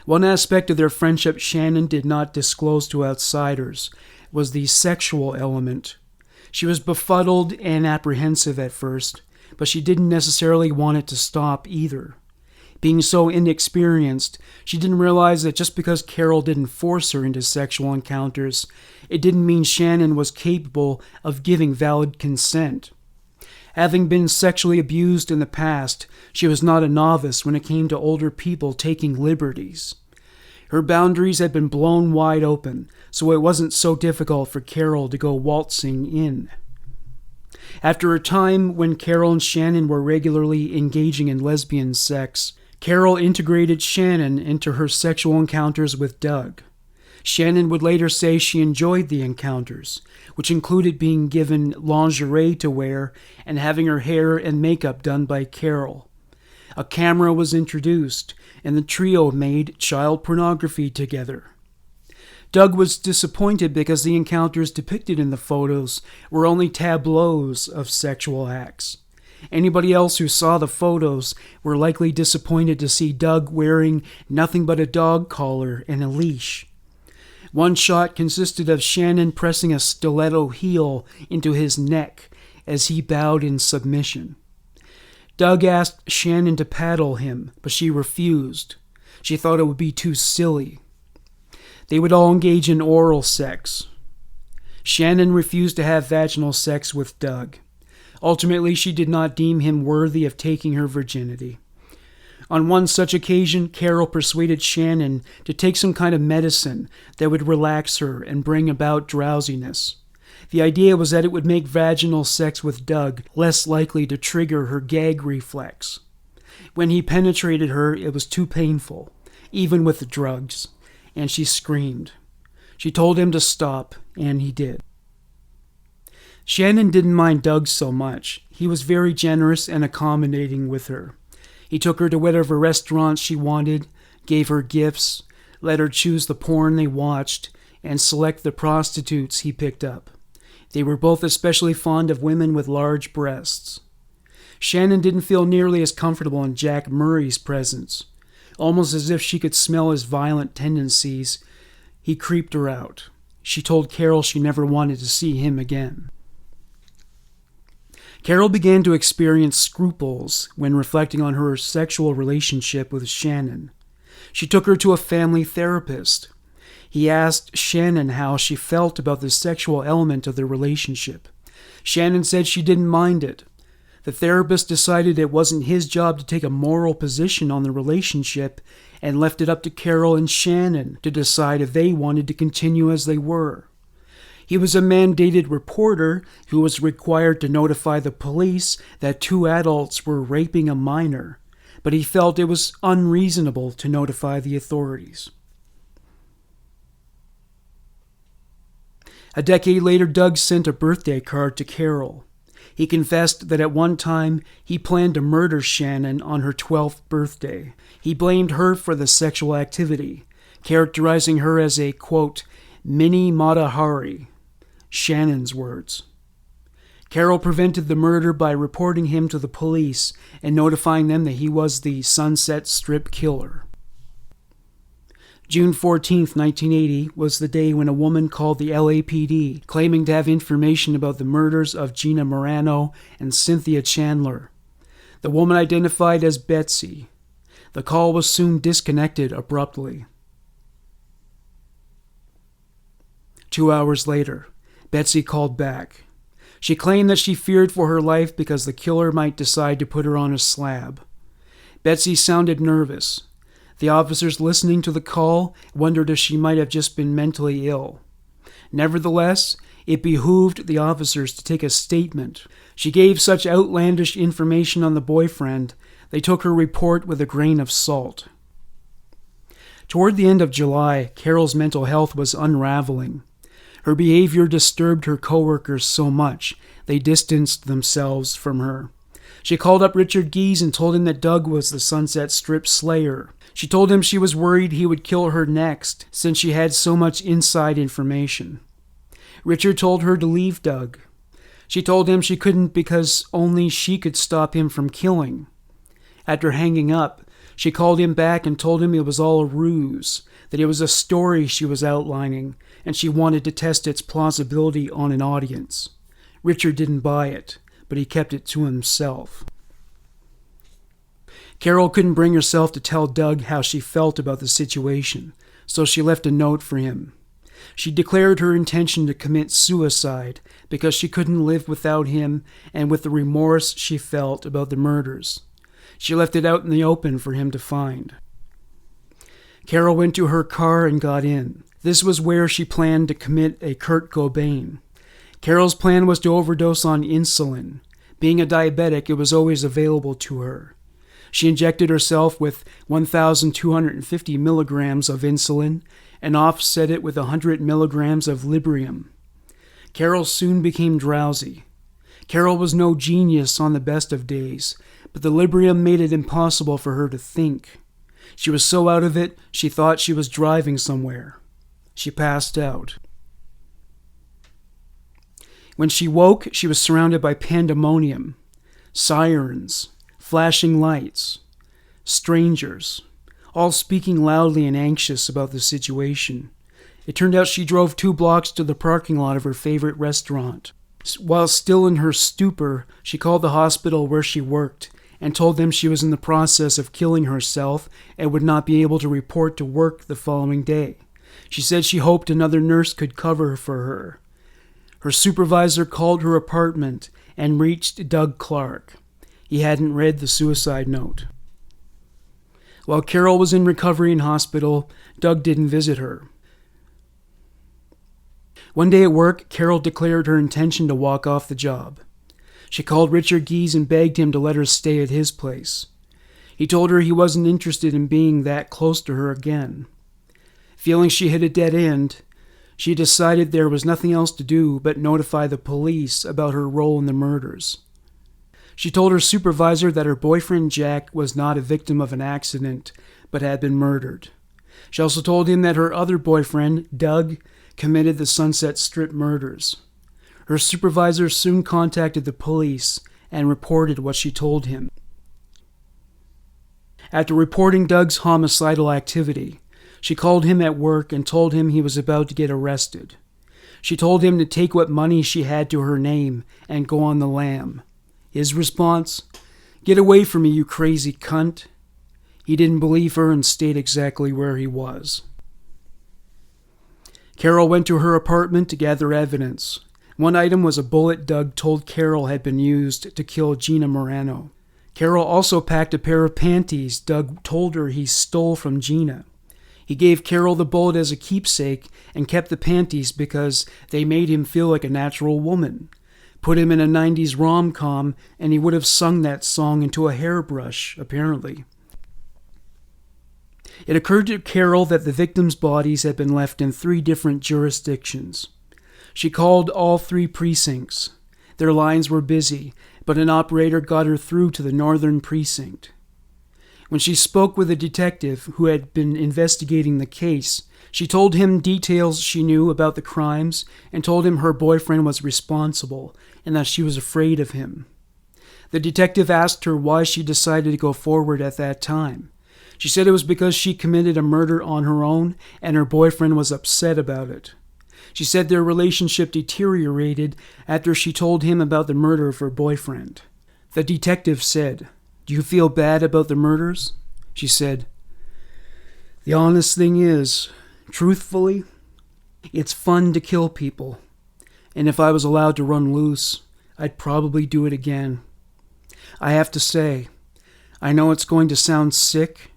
One aspect of their friendship Shannon did not disclose to outsiders was the sexual element. She was befuddled and apprehensive at first, but she didn't necessarily want it to stop either. Being so inexperienced, she didn't realize that just because Carol didn't force her into sexual encounters, it didn't mean Shannon was capable of giving valid consent. Having been sexually abused in the past, she was not a novice when it came to older people taking liberties. Her boundaries had been blown wide open, so it wasn't so difficult for Carol to go waltzing in. After a time when Carol and Shannon were regularly engaging in lesbian sex, Carol integrated Shannon into her sexual encounters with Doug. Shannon would later say she enjoyed the encounters, which included being given lingerie to wear and having her hair and makeup done by Carol. A camera was introduced, and the trio made child pornography together. Doug was disappointed because the encounters depicted in the photos were only tableaus of sexual acts. Anybody else who saw the photos were likely disappointed to see Doug wearing nothing but a dog collar and a leash. One shot consisted of Shannon pressing a stiletto heel into his neck as he bowed in submission. Doug asked Shannon to paddle him, but she refused. She thought it would be too silly. They would all engage in oral sex. Shannon refused to have vaginal sex with Doug. Ultimately, she did not deem him worthy of taking her virginity. On one such occasion, Carol persuaded Shannon to take some kind of medicine that would relax her and bring about drowsiness. The idea was that it would make vaginal sex with Doug less likely to trigger her gag reflex. When he penetrated her, it was too painful, even with the drugs, and she screamed. She told him to stop, and he did. Shannon didn't mind Doug so much. He was very generous and accommodating with her. He took her to whatever restaurants she wanted, gave her gifts, let her choose the porn they watched, and select the prostitutes he picked up. They were both especially fond of women with large breasts. Shannon didn't feel nearly as comfortable in Jack Murray's presence. Almost as if she could smell his violent tendencies, he creeped her out. She told Carol she never wanted to see him again. Carol began to experience scruples when reflecting on her sexual relationship with Shannon. She took her to a family therapist. He asked Shannon how she felt about the sexual element of the relationship. Shannon said she didn't mind it. The therapist decided it wasn't his job to take a moral position on the relationship and left it up to Carol and Shannon to decide if they wanted to continue as they were. He was a mandated reporter who was required to notify the police that 2 adults were raping a minor, but he felt it was unreasonable to notify the authorities. A decade later, Doug sent a birthday card to Carol. He confessed that at one time he planned to murder Shannon on her 12th birthday. He blamed her for the sexual activity, characterizing her as a, quote, mini Mata Hari, Shannon's words. Carol prevented the murder by reporting him to the police and notifying them that he was the Sunset Strip killer. June 14, 1980, was the day when a woman called the LAPD, claiming to have information about the murders of Gina Morano and Cynthia Chandler. The woman identified as Betsy. The call was soon disconnected abruptly. 2 hours later, Betsy called back. She claimed that she feared for her life because the killer might decide to put her on a slab. Betsy sounded nervous. The officers listening to the call wondered if she might have just been mentally ill. Nevertheless, it behooved the officers to take a statement. She gave such outlandish information on the boyfriend, they took her report with a grain of salt. Toward the end of July, Carol's mental health was unraveling. Her behavior disturbed her coworkers so much, they distanced themselves from her. She called up Richard Gies and told him that Doug was the Sunset Strip slayer. She told him she was worried he would kill her next, since she had so much inside information. Richard told her to leave Doug. She told him she couldn't because only she could stop him from killing. After hanging up, she called him back and told him it was all a ruse, that it was a story she was outlining, and she wanted to test its plausibility on an audience. Richard didn't buy it, but he kept it to himself. Carol couldn't bring herself to tell Doug how she felt about the situation, so she left a note for him. She declared her intention to commit suicide because she couldn't live without him and with the remorse she felt about the murders. She left it out in the open for him to find. Carol went to her car and got in. This was where she planned to commit a Kurt Cobain. Carol's plan was to overdose on insulin. Being a diabetic, it was always available to her. She injected herself with 1,250 milligrams of insulin and offset it with 100 milligrams of Librium. Carol soon became drowsy. Carol was no genius on the best of days, but the Librium made it impossible for her to think. She was so out of it, she thought she was driving somewhere. She passed out. When she woke, she was surrounded by pandemonium, sirens, flashing lights, strangers, all speaking loudly and anxious about the situation. It turned out she drove 2 blocks to the parking lot of her favorite restaurant. While still in her stupor, she called the hospital where she worked and told them she was in the process of killing herself and would not be able to report to work the following day. She said she hoped another nurse could cover for her. Her supervisor called her apartment and reached Doug Clark. He hadn't read the suicide note. While Carol was in recovery in hospital, Doug didn't visit her. One day at work, Carol declared her intention to walk off the job. She called Richard Gies and begged him to let her stay at his place. He told her he wasn't interested in being that close to her again. Feeling she hit a dead end, she decided there was nothing else to do but notify the police about her role in the murders. She told her supervisor that her boyfriend Jack was not a victim of an accident, but had been murdered. She also told him that her other boyfriend, Doug, committed the Sunset Strip murders. Her supervisor soon contacted the police and reported what she told him. After reporting Doug's homicidal activity, she called him at work and told him he was about to get arrested. She told him to take what money she had to her name and go on the lam. His response, "Get away from me, you crazy cunt." He didn't believe her and stayed exactly where he was. Carol went to her apartment to gather evidence. One item was a bullet Doug told Carol had been used to kill Gina Morano. Carol also packed a pair of panties Doug told her he stole from Gina. He gave Carol the bullet as a keepsake and kept the panties because they made him feel like a natural woman. Put him in a 90s rom-com and he would have sung that song into a hairbrush, apparently. It occurred to Carol that the victims' bodies had been left in 3 different jurisdictions. She called all 3 precincts. Their lines were busy, but an operator got her through to the northern precinct. When she spoke with a detective who had been investigating the case, she told him details she knew about the crimes and told him her boyfriend was responsible and that she was afraid of him. The detective asked her why she decided to go forward at that time. She said it was because she committed a murder on her own and her boyfriend was upset about it. She said their relationship deteriorated after she told him about the murder of her boyfriend. The detective said, "Do you feel bad about the murders?" She said, "The honest thing is, truthfully, It's fun to kill people, and if I was allowed to run loose, I'd probably do it again. I have to say, I know it's going to sound sick,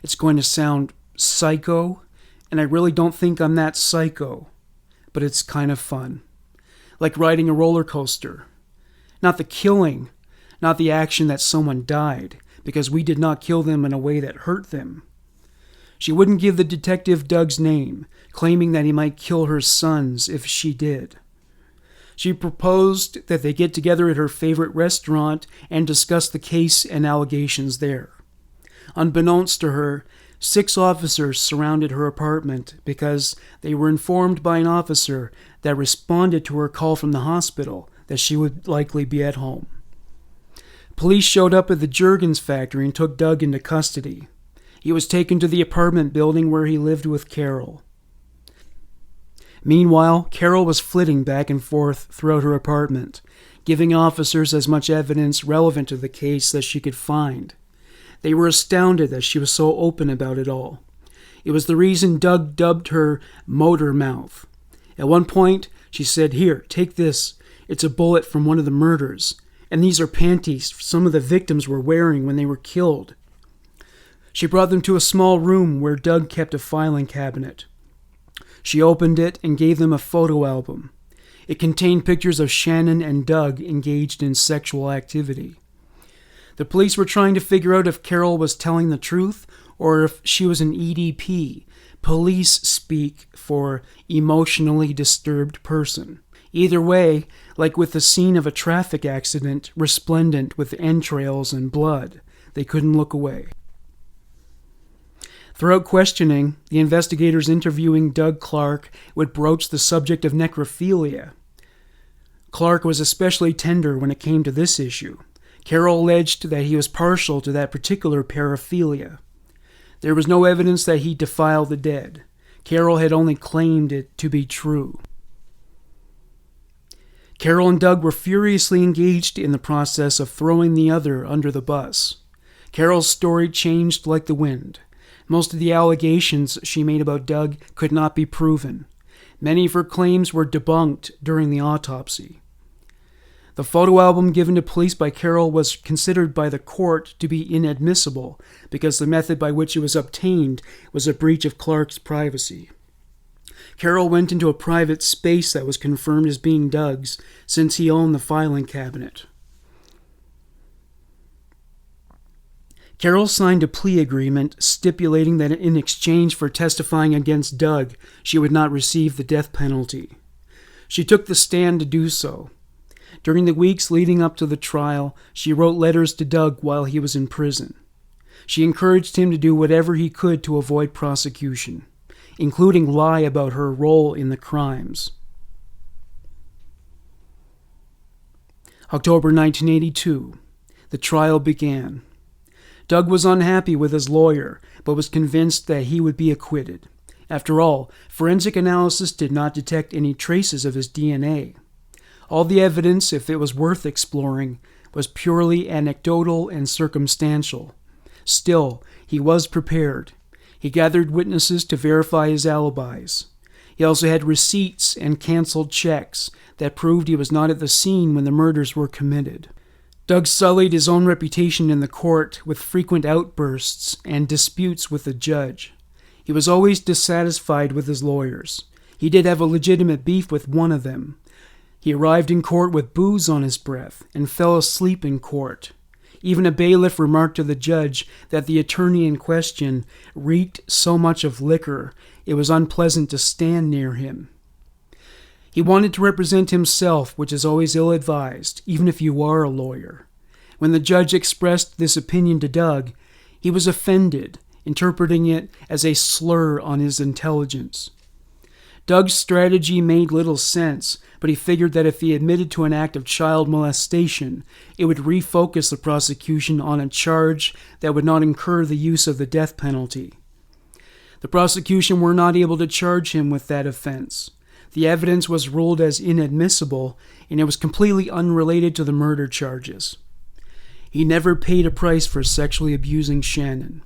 it's going to sound psycho, and I really don't think I'm that psycho, but it's kind of fun. Like riding a roller coaster. Not the killing, not the action that someone died, because we did not kill them in a way that hurt them. She wouldn't give the detective Doug's name, claiming that he might kill her sons if she did. She proposed that they get together at her favorite restaurant and discuss the case and allegations there. Unbeknownst to her, 6 officers surrounded her apartment because they were informed by an officer that responded to her call from the hospital that she would likely be at home. Police showed up at the Juergens factory and took Doug into custody. He was taken to the apartment building where he lived with Carol. Meanwhile, Carol was flitting back and forth throughout her apartment, giving officers as much evidence relevant to the case as she could find. They were astounded that she was so open about it all. It was the reason Doug dubbed her Motor Mouth. At one point, she said, "Here, take this. It's a bullet from one of the murders. And these are panties some of the victims were wearing when they were killed." She brought them to a small room where Doug kept a filing cabinet. She opened it and gave them a photo album. It contained pictures of Shannon and Doug engaged in sexual activity. The police were trying to figure out if Carol was telling the truth or if she was an EDP, police speak for emotionally disturbed person. Either way, like with the scene of a traffic accident resplendent with entrails and blood, they couldn't look away. Throughout questioning, the investigators interviewing Doug Clark would broach the subject of necrophilia. Clark was especially tender when it came to this issue. Carol alleged that he was partial to that particular paraphilia. There was no evidence that he defiled the dead. Carol had only claimed it to be true. Carol and Doug were furiously engaged in the process of throwing the other under the bus. Carol's story changed like the wind. Most of the allegations she made about Doug could not be proven. Many of her claims were debunked during the autopsy. The photo album given to police by Carol was considered by the court to be inadmissible because the method by which it was obtained was a breach of Clark's privacy. Carol went into a private space that was confirmed as being Doug's since he owned the filing cabinet. Carol signed a plea agreement stipulating that in exchange for testifying against Doug, she would not receive the death penalty. She took the stand to do so. During the weeks leading up to the trial, she wrote letters to Doug while he was in prison. She encouraged him to do whatever he could to avoid prosecution, including lie about her role in the crimes. October 1982. The trial began. Doug was unhappy with his lawyer, but was convinced that he would be acquitted. After all, forensic analysis did not detect any traces of his DNA. All the evidence, if it was worth exploring, was purely anecdotal and circumstantial. Still, he was prepared. He gathered witnesses to verify his alibis. He also had receipts and canceled checks that proved he was not at the scene when the murders were committed. Doug sullied his own reputation in the court with frequent outbursts and disputes with the judge. He was always dissatisfied with his lawyers. He did have a legitimate beef with one of them. He arrived in court with booze on his breath and fell asleep in court. Even a bailiff remarked to the judge that the attorney in question reeked so much of liquor it was unpleasant to stand near him. He wanted to represent himself, which is always ill-advised, even if you are a lawyer. When the judge expressed this opinion to Doug, he was offended, interpreting it as a slur on his intelligence. Doug's strategy made little sense, but he figured that if he admitted to an act of child molestation, it would refocus the prosecution on a charge that would not incur the use of the death penalty. The prosecution were not able to charge him with that offense. The evidence was ruled as inadmissible, and it was completely unrelated to the murder charges. He never paid a price for sexually abusing Shannon.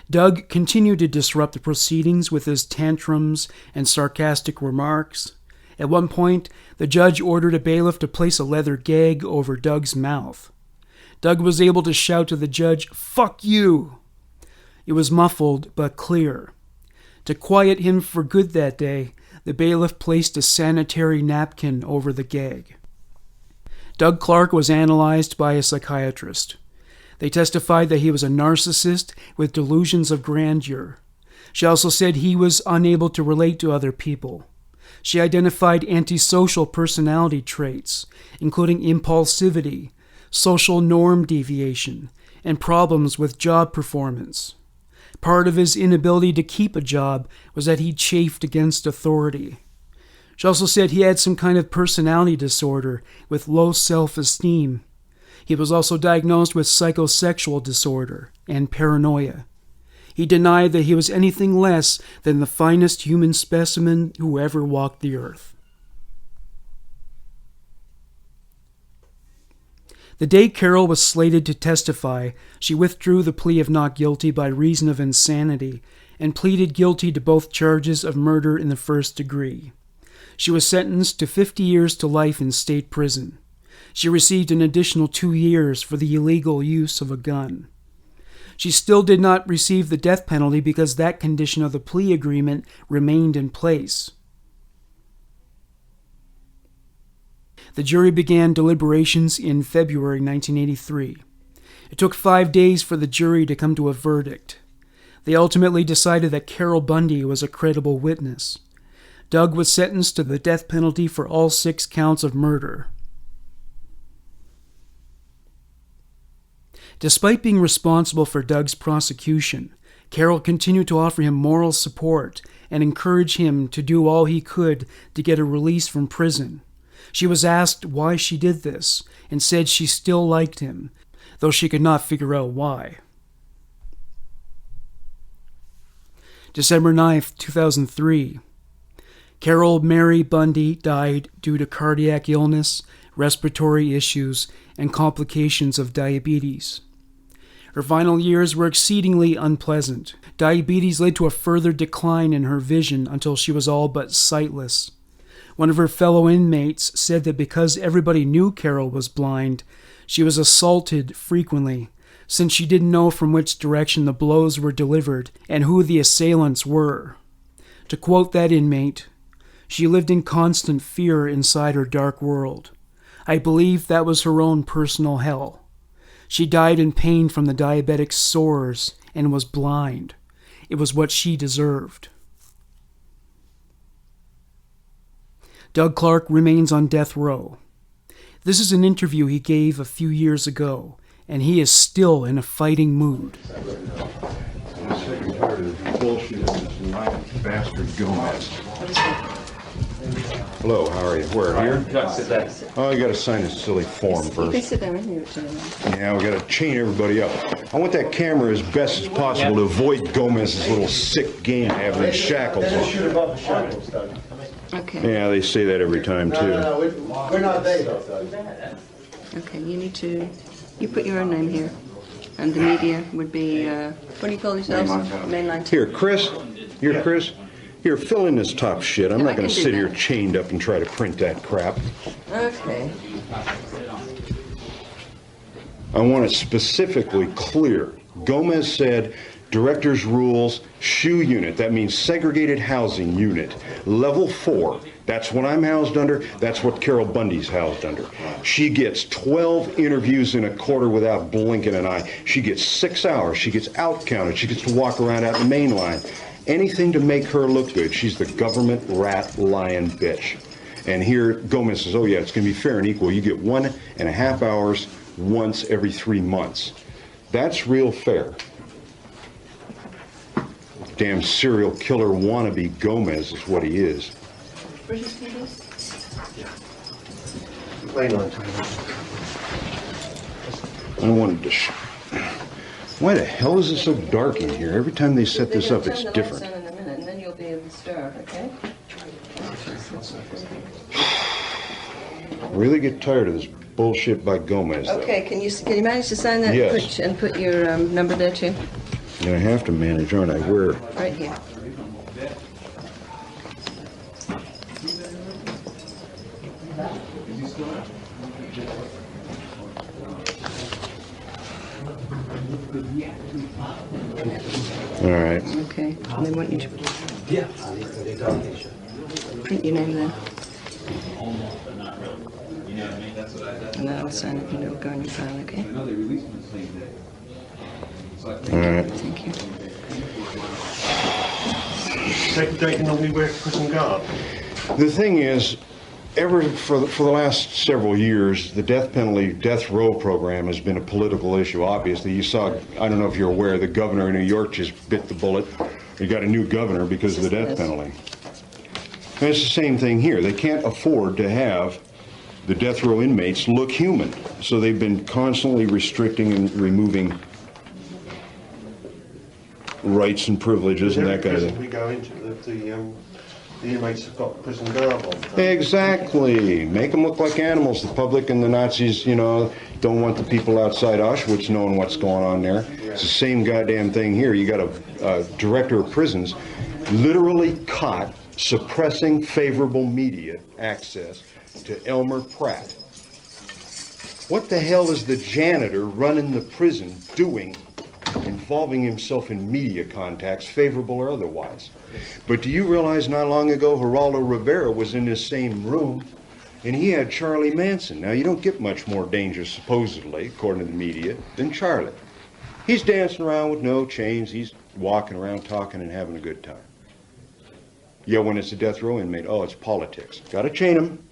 Doug continued to disrupt the proceedings with his tantrums and sarcastic remarks. At one point, the judge ordered a bailiff to place a leather gag over Doug's mouth. Doug was able to shout to the judge, "Fuck you!" It was muffled but clear. To quiet him for good that day, the bailiff placed a sanitary napkin over the gag. Doug Clark was analyzed by a psychiatrist. They testified that he was a narcissist with delusions of grandeur. She also said he was unable to relate to other people. She identified antisocial personality traits, including impulsivity, social norm deviation, and problems with job performance. Part of his inability to keep a job was that he chafed against authority. She also said he had some kind of personality disorder with low self-esteem. He was also diagnosed with psychosexual disorder and paranoia. He denied that he was anything less than the finest human specimen who ever walked the earth. The day Carol was slated to testify, she withdrew the plea of not guilty by reason of insanity and pleaded guilty to both charges of murder in the first degree. She was sentenced to 50 years to life in state prison. She received an additional 2 years for the illegal use of a gun. She still did not receive the death penalty because that condition of the plea agreement remained in place. The jury began deliberations in February 1983. It took 5 days for the jury to come to a verdict. They ultimately decided that Carol Bundy was a credible witness. Doug was sentenced to the death penalty for all 6 counts of murder. Despite being responsible for Doug's prosecution, Carol continued to offer him moral support and encourage him to do all he could to get a release from prison. She was asked why she did this and said she still liked him, though she could not figure out why. December 9th, 2003. Carol Mary Bundy died due to cardiac illness, respiratory issues, and complications of diabetes. Her final years were exceedingly unpleasant. Diabetes led to a further decline in her vision until she was all but sightless. One of her fellow inmates said that because everybody knew Carol was blind, she was assaulted frequently, since she didn't know from which direction the blows were delivered and who the assailants were. To quote that inmate, "She lived in constant fear inside her dark world. I believe that was her own personal hell. She died in pain from the diabetic sores and was blind. It was what she deserved." Doug Clark remains on death row. This is an interview he gave a few years ago, and he is still in a fighting mood. I'm sick and tired of this bullshit with this lying bastard Gomez. Hello, how are you? Where, here? Oh, you gotta sign this silly form You can first. sit there and hear it to them. Yeah, we gotta chain everybody up. I want that camera as best as possible to avoid Gomez's little sick game having his shackles on. Okay. Yeah, they say that every time, too. We're not there. Okay, you put your own name here. And the media would be, what do you call yourselves? Mainline. Here, Chris. Here, Chris. Here, fill in this top shit. I'm Yeah, not I gonna can do sit here that. chained up and try to print that crap. Okay. I want it specifically clear. Gomez said, director's rules, SHU unit. That means segregated housing unit. Level 4. That's what I'm housed under. That's what Carol Bundy's housed under. She gets 12 interviews in a quarter without blinking an eye. She gets 6 hours. She gets out-counted. She gets to walk around out in the main line. Anything to make her look good. She's the government rat lion bitch. And here Gomez says, oh yeah, it's going to be fair and equal. You get 1.5 hours once every 3 months. That's real fair. Damn serial killer wannabe Gomez is what he is. British TVs? I wanted to Why the hell is it so dark in here? Every time they set this up, it's different. Turn the lights on in a minute, and then you'll be able to start, okay? I really get tired of this bullshit by Gomez, though. Okay, can you manage to sign that? Yes. And put your number there too? I'm going to have to manage, aren't I? Where? Right here. All right. Okay. And they want you to print your name there. And then I'll sign it and it'll go in your file, okay? All right. Thank you. Segregated normally wear prison garb. The thing is, for the last several years, the death penalty, death row program has been a political issue, obviously. You saw, I don't know if you're aware, the governor of New York just bit the bullet. He got a new governor because of the death penalty. And it's the same thing here. They can't afford to have the death row inmates look human. So they've been constantly restricting and removing rights and privileges and that kind of thing. We go into the inmates have got prison garb on. Exactly. Make them look like animals. The public and the Nazis, you know, don't want the people outside Auschwitz knowing what's going on there. It's the same goddamn thing here. You got a director of prisons literally caught suppressing favorable media access to Elmer Pratt. What the hell is the janitor running the prison doing, involving himself in media contacts, favorable or otherwise? But do you realize not long ago Geraldo Rivera was in this same room and he had Charlie Manson. Now you don't get much more dangerous, supposedly, according to the media, than Charlie. He's dancing around with no chains, he's walking around talking and having a good time. Yeah, when it's a death row inmate, oh, it's politics. Gotta chain him,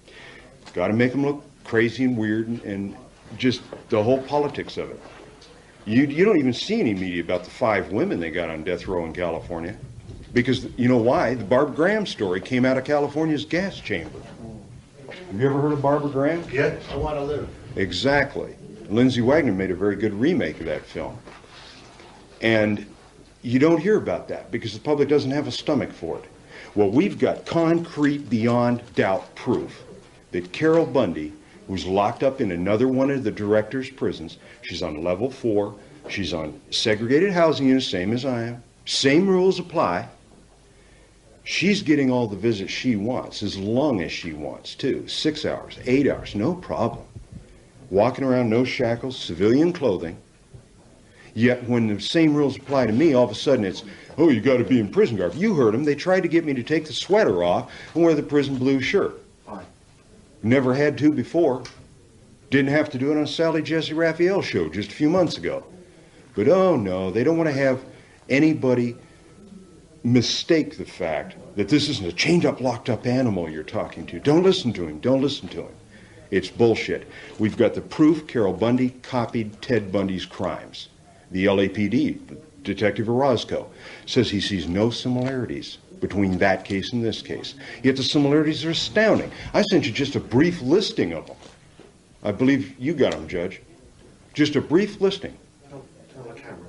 gotta make him look crazy and weird and just the whole politics of it. You don't even see any media about the 5 women they got on death row in California. Because, you know why? The Barbara Graham story came out of California's gas chamber. Have you ever heard of Barbara Graham? Yeah, I want to live. Exactly. Lindsay Wagner made a very good remake of that film. And you don't hear about that because the public doesn't have a stomach for it. Well, we've got concrete, beyond doubt proof that Carol Bundy, who's locked up in another one of the director's prisons, she's on level 4, she's on segregated housing units, same as I am, same rules apply. She's getting all the visits she wants, as long as she wants, too. 6 hours, 8 hours, no problem. Walking around, no shackles, civilian clothing. Yet when the same rules apply to me, all of a sudden it's, oh, you got to be in prison garb. You heard them. They tried to get me to take the sweater off and wear the prison blue shirt. Fine. Never had to before. Didn't have to do it on Sally Jesse Raphael show just a few months ago. But oh no, they don't want to have anybody mistake the fact that this isn't a chained up, locked up animal you're talking to. Don't listen to him. Don't listen to him. It's bullshit. We've got the proof Carol Bundy copied Ted Bundy's crimes. The LAPD, Detective Orozco, says he sees no similarities between that case and this case. Yet the similarities are astounding. I sent you just a brief listing of them. I believe you got them, Judge. Just a brief listing. Tell the camera.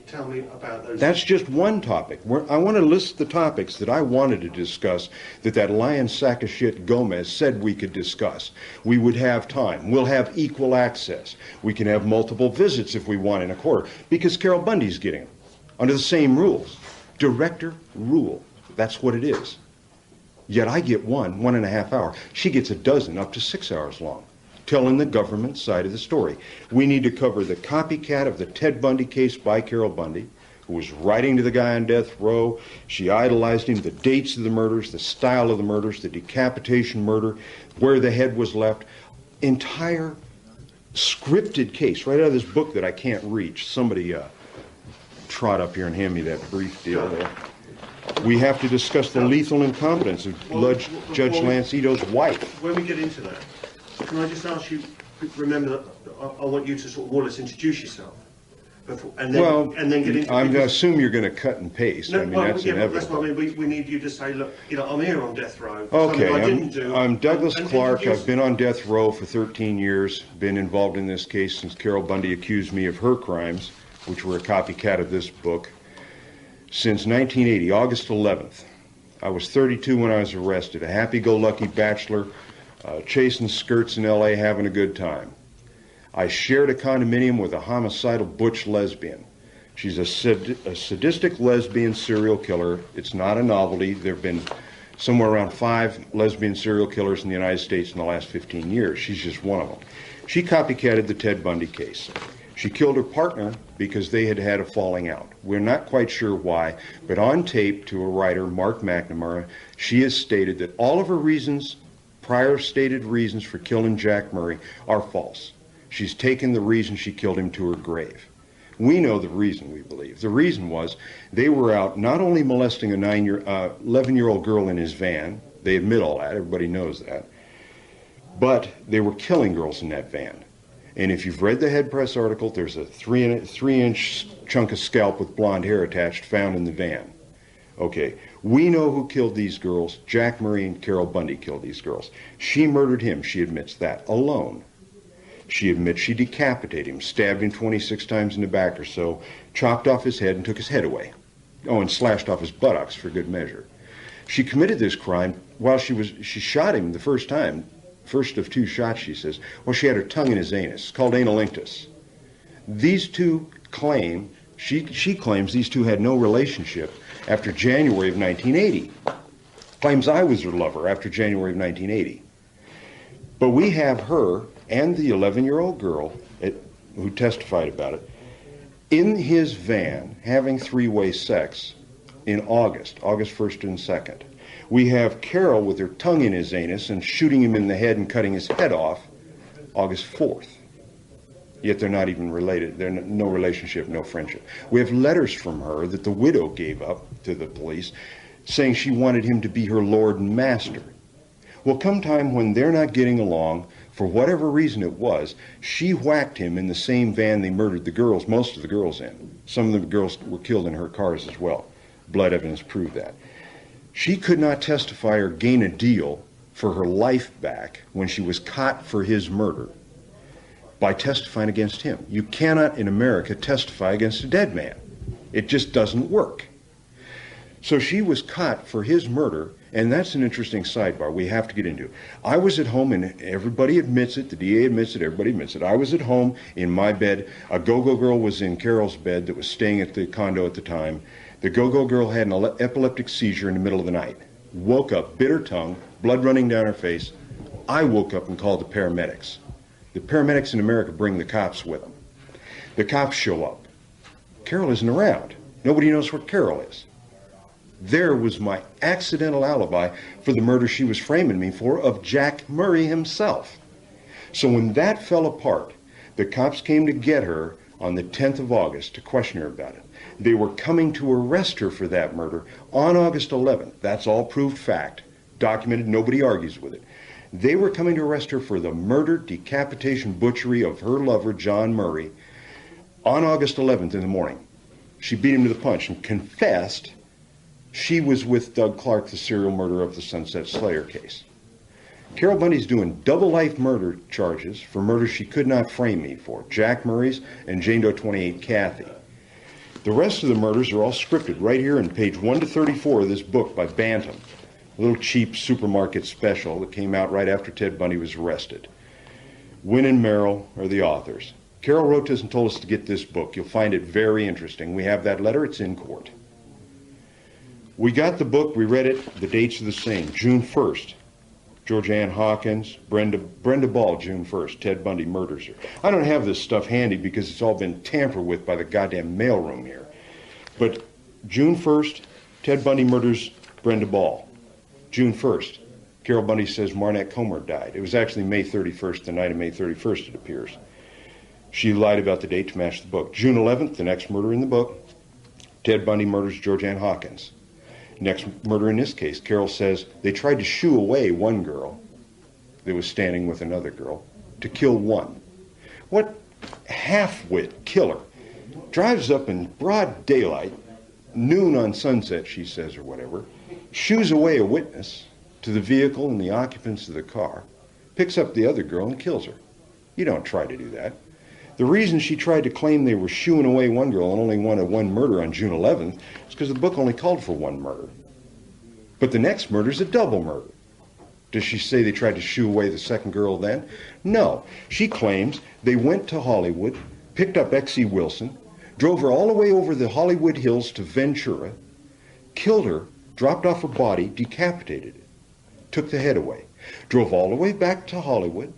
Tell me about those. That's just one topic. I want to list the topics that I wanted to discuss that lion sack of shit Gomez said we could discuss. We would have time. We'll have equal access. We can have multiple visits if we want in a quarter because Carol Bundy's getting them under the same rules. Director rule. That's what it is. Yet I get 1.5 hour. She gets a dozen up to 6 hours long, telling the government side of the story. We need to cover the copycat of the Ted Bundy case by Carol Bundy, who was writing to the guy on death row. She idolized him, the dates of the murders, the style of the murders, the decapitation murder, where the head was left. Entire scripted case, right out of this book that I can't reach. Somebody trot up here and hand me that brief deal there. We have to discuss the lethal incompetence of Judge Lance Ito's wife. When we get into that, can I just ask you, remember that I want you to sort of more or less introduce yourself. And then get into I assume you're going to cut and paste. No, I mean, that's inevitable. That's what I mean. We need you to say, look, you know, I'm here on death row. Okay, I'm Douglas Clark. I've been on death row for 13 years, been involved in this case since Carol Bundy accused me of her crimes, which were a copycat of this book, since 1980, August 11th. I was 32 when I was arrested, a happy-go-lucky bachelor, chasing skirts in L.A., having a good time. I shared a condominium with a homicidal butch lesbian. She's a sadistic lesbian serial killer. It's not a novelty. There have been somewhere around 5 lesbian serial killers in the United States in the last 15 years. She's just one of them. She copycatted the Ted Bundy case. She killed her partner because they had had a falling out. We're not quite sure why, but on tape to a writer, Mark McNamara, she has stated that all of her reasons, prior stated reasons for killing Jack Murray, are false. She's taken the reason she killed him to her grave. We know the reason, we believe. The reason was they were out not only molesting a 11-year-old girl in his van, they admit all that, everybody knows that, but they were killing girls in that van. And if you've read the Head Press article, there's a 3-inch chunk of scalp with blonde hair attached found in the van. Okay, we know who killed these girls. Jack Murray and Carol Bundy killed these girls. She murdered him, she admits that, alone. She admits she decapitated him, stabbed him 26 times in the back or so, chopped off his head and took his head away. Oh, and slashed off his buttocks for good measure. She committed this crime while she shot him the first time. First of 2 shots, she says. Well, she had her tongue in his anus. It's called analingus. These two claim, she claims these two had no relationship after January of 1980. Claims I was her lover after January of 1980. But we have her and the 11-year-old girl who testified about it in his van having 3-way sex in August 1st and 2nd. We have Carol with her tongue in his anus and shooting him in the head and cutting his head off August 4th. Yet they're not even related. They're no relationship, no friendship. We have letters from her that the widow gave up to the police saying she wanted him to be her lord and master. Well, come time when they're not getting along, for whatever reason it was, she whacked him in the same van they murdered the girls, most of the girls in. Some of the girls were killed in her cars as well. Blood evidence proved that. She could not testify or gain a deal for her life back when she was caught for his murder by testifying against him. You cannot in America testify against a dead man. It just doesn't work. So she was caught for his murder, and that's an interesting sidebar we have to get into. I was at home, and everybody admits it, the DA admits it, everybody admits it. I was at home in my bed. A go-go girl was in Carol's bed that was staying at the condo at the time. The go-go girl had an epileptic seizure in the middle of the night. Woke up, bit her tongue, blood running down her face. I woke up and called the paramedics. The paramedics in America bring the cops with them. The cops show up. Carol isn't around. Nobody knows where Carol is. There was my accidental alibi for the murder she was framing me for of Jack Murray himself. So when that fell apart, the cops came to get her on the 10th of August to question her about it. They were coming to arrest her for that murder on August 11th. That's all proved fact, documented, nobody argues with it. They were coming to arrest her for the murder, decapitation, butchery of her lover, John Murray, on August 11th in the morning. She beat him to the punch and confessed she was with Doug Clark, the serial murderer of the Sunset Slayer case. Carol Bundy's doing double life murder charges for murders she could not frame me for, Jack Murray's and Jane Doe 28 Kathy. The rest of the murders are all scripted right here in page 1 to 34 of this book by Bantam, a little cheap supermarket special that came out right after Ted Bundy was arrested. Wynn and Merrill are the authors. Carol wrote to us and told us to get this book. You'll find it very interesting. We have that letter. It's in court. We got the book. We read it. The dates are the same. June 1st. George Ann Hawkins, Brenda Ball, June 1st. Ted Bundy murders her. I don't have this stuff handy because it's all been tampered with by the goddamn mailroom here. But June 1st, Ted Bundy murders Brenda Ball. June 1st, Carol Bundy says Marnette Comer died. It was actually May 31st, the night of May 31st, it appears. She lied about the date to match the book. June 11th, the next murder in the book, Ted Bundy murders George Ann Hawkins. Next murder in this case, Carol says they tried to shoo away one girl that was standing with another girl to kill one. What half-wit killer drives up in broad daylight, noon on Sunset, she says, or whatever, shoos away a witness to the vehicle and the occupants of the car, picks up the other girl and kills her? You don't try to do that. The reason she tried to claim they were shooing away one girl and only wanted one murder on June 11th is because the book only called for one murder. But the next murder is a double murder. Does she say they tried to shoo away the second girl then? No. She claims they went to Hollywood, picked up X.E. Wilson, drove her all the way over the Hollywood Hills to Ventura, killed her, dropped off her body, decapitated it, took the head away, drove all the way back to Hollywood,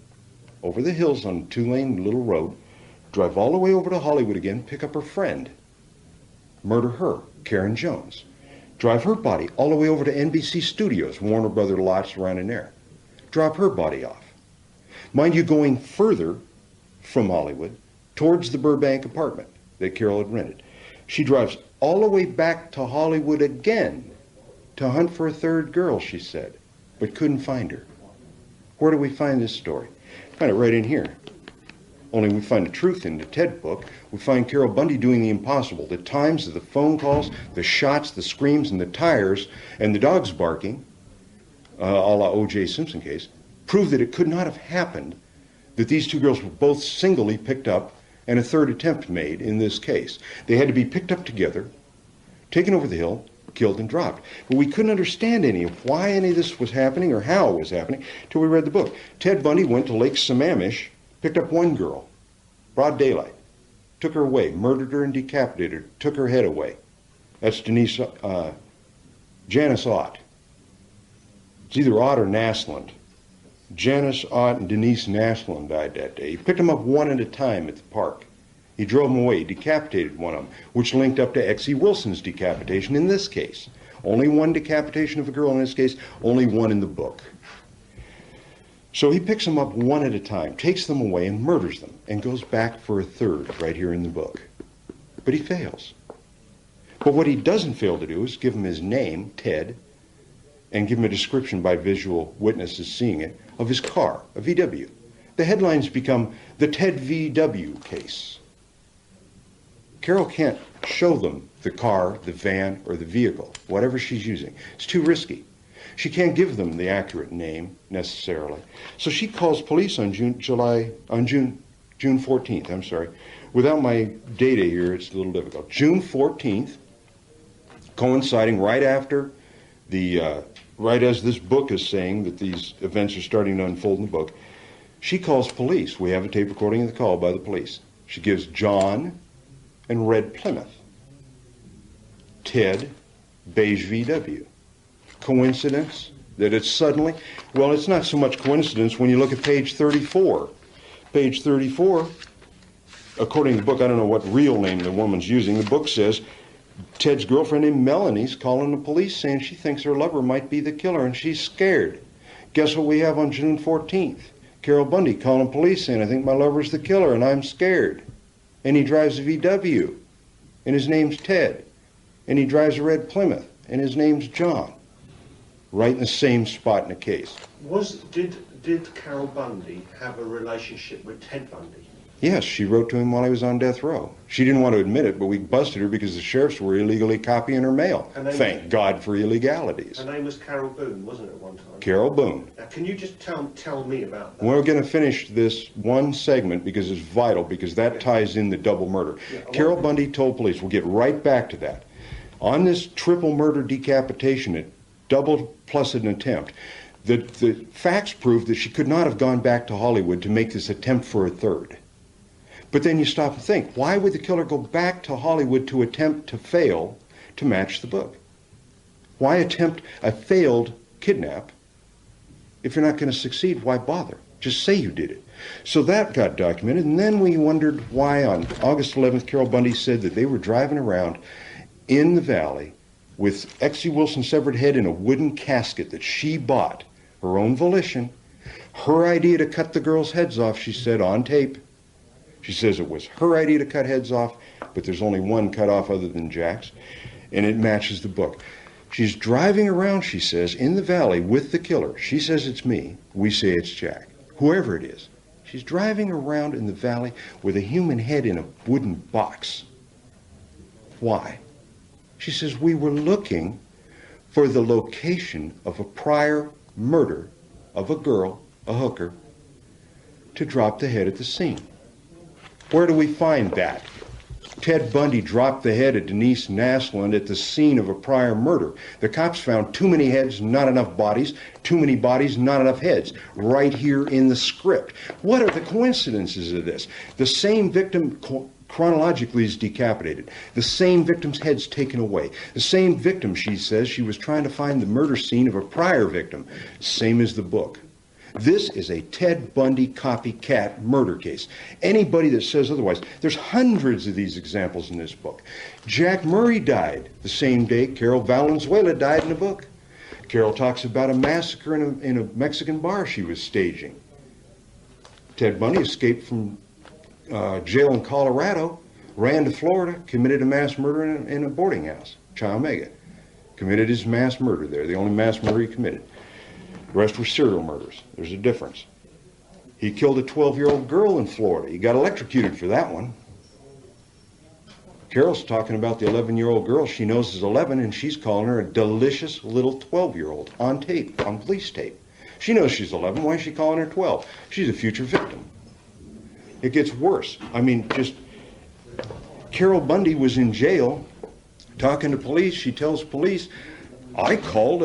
over the hills on a 2-lane little road, drive all the way over to Hollywood again, pick up her friend, murder her, Karen Jones, drive her body all the way over to NBC Studios, Warner Brother lots around in there, drop her body off. Mind you, going further from Hollywood towards the Burbank apartment that Carol had rented. She drives all the way back to Hollywood again to hunt for a third girl, she said, but couldn't find her. Where do we find this story? Find it right in here. Only we find the truth in the Ted book. We find Carol Bundy doing the impossible. The times of the phone calls, the shots, the screams, and the tires, and the dogs barking, a la O.J. Simpson case, prove that it could not have happened that these two girls were both singly picked up and a third attempt made in this case. They had to be picked up together, taken over the hill, killed and dropped. But we couldn't understand why any of this was happening or how it was happening till we read the book. Ted Bundy went to Lake Sammamish, picked up one girl, broad daylight, took her away, murdered her and decapitated her, took her head away. That's Janice Ott. It's either Ott or Naslund. Janice Ott and Denise Naslund died that day. He picked them up one at a time at the park. He drove them away, decapitated one of them, which linked up to Exie Wilson's decapitation in this case. Only one decapitation of a girl in this case, only one in the book. So he picks them up one at a time, takes them away and murders them, and goes back for a third right here in the book. But he fails. But what he doesn't fail to do is give him his name, Ted, and give him a description by visual witnesses seeing it of his car, a VW. The headlines become the Ted VW case. Carol can't show them the car, the van, or the vehicle, whatever she's using. It's too risky. She can't give them the accurate name necessarily. So she calls police on June 14th, Without my data here, it's a little difficult. June 14th, coinciding right after right as this book is saying that these events are starting to unfold in the book, she calls police. We have a tape recording of the call by the police. She gives John and red Plymouth. Ted, beige VW. Coincidence that it's suddenly? Well, it's not so much coincidence when you look at page 34. Page 34, according to the book, I don't know what real name the woman's using, the book says, Ted's girlfriend named Melanie's calling the police saying she thinks her lover might be the killer and she's scared. Guess what we have on June 14th? Carol Bundy calling police saying, I think my lover's the killer and I'm scared. And he drives a VW and his name's Ted. And he drives a red Plymouth and his name's John. Right in the same spot in the case. Did Carol Bundy have a relationship with Ted Bundy? Yes, she wrote to him while he was on death row. She didn't want to admit it, but we busted her because the sheriffs were illegally copying her mail. Thank God for illegalities. Her name was Carol Boone, wasn't it, at one time? Carol Boone. Now, can you just tell me about that? We're going to finish this one segment because it's vital, because that ties in the double murder. Yeah, Carol Bundy told police, we'll get right back to that. On this triple murder decapitation, it double plus an attempt, the facts prove that she could not have gone back to Hollywood to make this attempt for a third. But then you stop and think, why would the killer go back to Hollywood to attempt to fail to match the book? Why attempt a failed kidnap? If you're not going to succeed, why bother? Just say you did it. So that got documented, and then we wondered why on August 11th, Carol Bundy said that they were driving around in the valley with Exie Wilson's severed head in a wooden casket that she bought, her own volition. Her idea to cut the girls' heads off, she said on tape. She says it was her idea to cut heads off, but there's only one cut off other than Jack's, and it matches the book. She's driving around, she says, in the valley with the killer. She says it's me. We say it's Jack. Whoever it is. She's driving around in the valley with a human head in a wooden box. Why? She says, we were looking for the location of a prior murder of a girl, a hooker, to drop the head at the scene. Where do we find that? Ted Bundy dropped the head of Denise Naslund at the scene of a prior murder. The cops found too many heads, not enough bodies, too many bodies, not enough heads, right here in the script. What are the coincidences of this? The same victim chronologically is decapitated. The same victim's head's taken away. The same victim, she says, she was trying to find the murder scene of a prior victim. Same as the book. This is a Ted Bundy copycat murder case. Anybody that says otherwise, there's hundreds of these examples in this book. Jack Murray died the same day Carol Valenzuela died in the book. Carol talks about a massacre in a Mexican bar she was staging. Ted Bundy escaped from jail in Colorado, ran to Florida, committed a mass murder in a boarding house, Chi Omega. Committed his mass murder there, the only mass murder he committed. The rest were serial murders. There's a difference. He killed a 12-year-old girl in Florida. He got electrocuted for that one. Carol's talking about the 11-year-old girl she knows is 11, and she's calling her a delicious little 12-year-old on tape, on police tape. She knows she's 11. Why is she calling her 12? She's a future victim. It gets worse. I mean, just Carol Bundy was in jail talking to police. She tells police, I called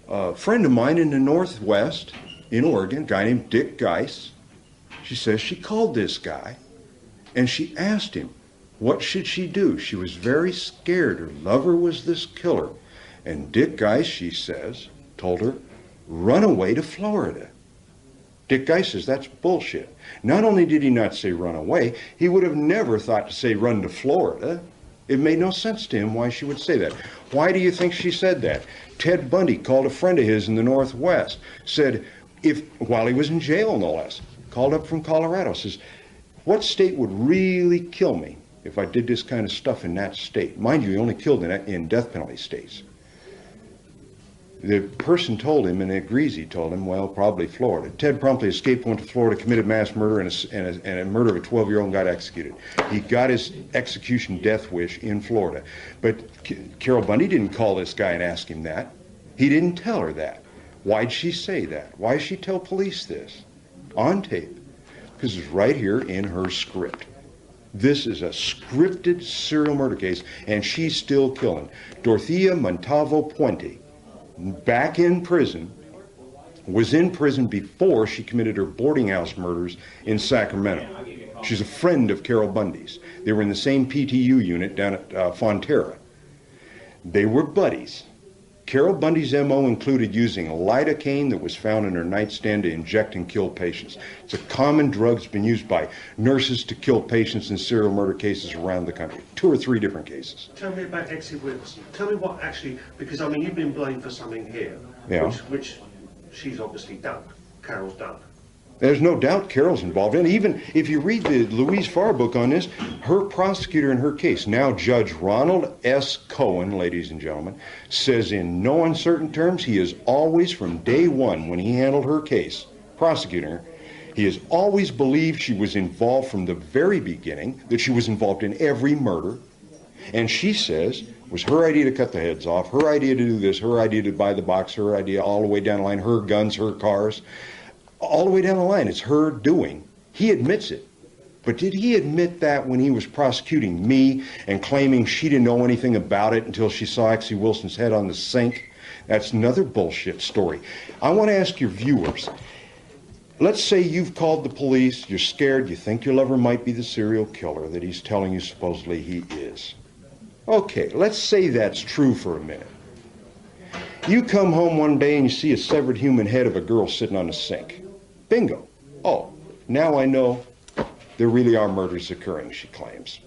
a friend of mine in the Northwest in Oregon, a guy named Dick Geis. She says she called this guy and she asked him, what should she do? She was very scared. Her lover was this killer. And Dick Geis, she says, told her, run away to Florida. Dick Geis says that's bullshit. Not only did he not say run away, he would have never thought to say run to Florida. It made no sense to him why she would say that. Why do you think she said that? Ted Bundy called a friend of his in the Northwest, said, while he was in jail no less, called up from Colorado, says, what state would really kill me if I did this kind of stuff in that state? Mind you, he only killed in death penalty states. The person told him, and agrees he told him, well, probably Florida. Ted promptly escaped, went to Florida, committed mass murder, and a murder of a 12-year-old and got executed. He got his execution death wish in Florida. But Carol Bundy didn't call this guy and ask him that. He didn't tell her that. Why'd she say that? Why did she tell police this? On tape. Because it's right here in her script. This is a scripted serial murder case, and she's still killing. Dorothea Montalvo Puente, back in prison, was in prison before she committed her boarding house murders in Sacramento. She's a friend of Carol Bundy's. They were in the same PTU unit down at Fonterra. They were buddies. Carol Bundy's MO included using lidocaine that was found in her nightstand to inject and kill patients. It's a common drug that's been used by nurses to kill patients in serial murder cases around the country. 2 or 3 different cases. Tell me about Exie Wilson. Tell me what actually, because I mean you've been blamed for something here, yeah, which she's obviously done, Carol's done. There's no doubt Carol's involved. And even if you read the Louise Farr book on this, her prosecutor in her case, now Judge Ronald S. Cohen, ladies and gentlemen, says in no uncertain terms he has always, from day one when he handled her case, prosecuting her, he has always believed she was involved from the very beginning, that she was involved in every murder. And she says it was her idea to cut the heads off, her idea to do this, her idea to buy the box, her idea all the way down the line, her guns, her cars. All the way down the line, it's her doing. He admits it. But did he admit that when he was prosecuting me and claiming she didn't know anything about it until she saw Exie Wilson's head on the sink? That's another bullshit story. I want to ask your viewers, let's say you've called the police, you're scared, you think your lover might be the serial killer that he's telling you supposedly he is. Okay, let's say that's true for a minute. You come home one day and you see a severed human head of a girl sitting on the sink. Bingo. Oh, now I know there really are murders occurring, she claims.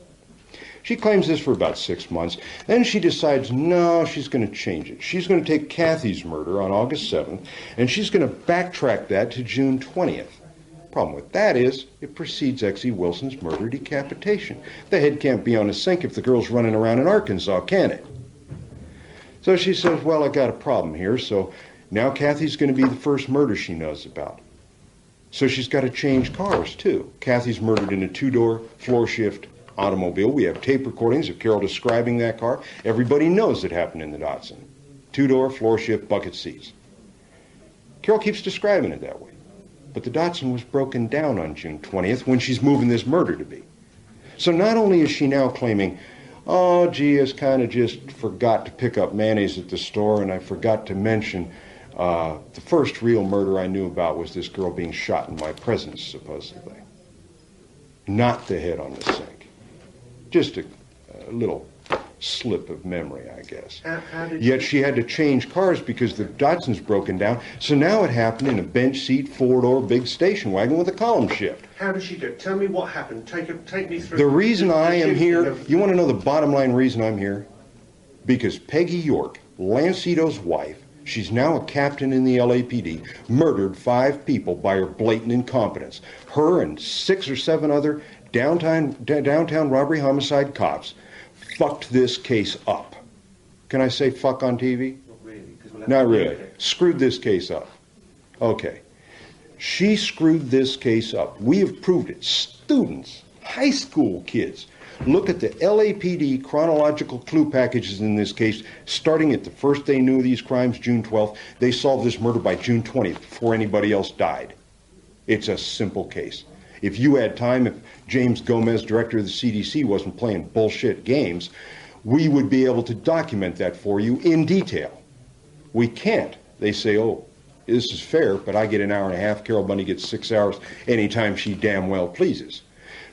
She claims this for about 6 months. Then she decides, no, she's going to change it. She's going to take Kathy's murder on August 7th, and she's going to backtrack that to June 20th. Problem with that is, it precedes Exie Wilson's murder decapitation. The head can't be on the sink if the girl's running around in Arkansas, can it? So she says, well, I got a problem here, so now Kathy's going to be the first murder she knows about. So she's got to change cars, too. Kathy's murdered in a 2-door, floor-shift automobile. We have tape recordings of Carol describing that car. Everybody knows it happened in the Datsun. 2-door, floor-shift, bucket seats. Carol keeps describing it that way. But the Datsun was broken down on June 20th when she's moving this murder to be. So not only is she now claiming, oh, gee, I kind of just forgot to pick up mayonnaise at the store, and I forgot to mention the first real murder I knew about was this girl being shot in my presence, supposedly. Not the head on the sink. Just a little slip of memory, I guess. How did Yet she had to change cars because the Datsun's broken down. So now it happened in a bench seat, four-door, big station wagon with a column shift. How did she do it? Tell me what happened. Take me through. The reason I am shifting here, of- you want to know the bottom line reason I'm here? Because Peggy York, Lancito's wife, she's now a captain in the LAPD, murdered 5 people by her blatant incompetence. Her and 6 or 7 other downtown robbery homicide cops fucked this case up. Can I say fuck on TV? Not really. 'Cause we'll have Not to- really. Okay. Screwed this case up. Okay. She screwed this case up. We have proved it. Students, high school kids, look at the LAPD chronological clue packages in this case, starting at the first they knew of these crimes, June 12th. They solved this murder by June 20th, before anybody else died. It's a simple case. If you had time, if James Gomez, director of the CDC, wasn't playing bullshit games, we would be able to document that for you in detail. We can't. They say, oh, this is fair, but I get an hour and a half. Carol Bundy gets 6 hours anytime she damn well pleases.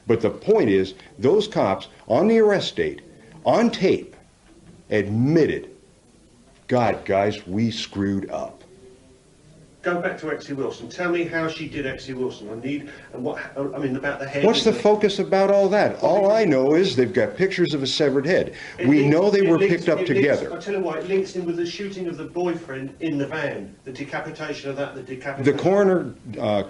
But the point is, those cops on the arrest date, on tape, admitted, God, guys, we screwed up. Go back to Exie Wilson. Tell me how she did Exie Wilson. About the head. What's the focus about all that? All I know is they've got pictures of a severed head. We know they were picked up together. I'll tell you what, it links in with the shooting of the boyfriend in the van, the decapitation of that, the decapitation. The coroner,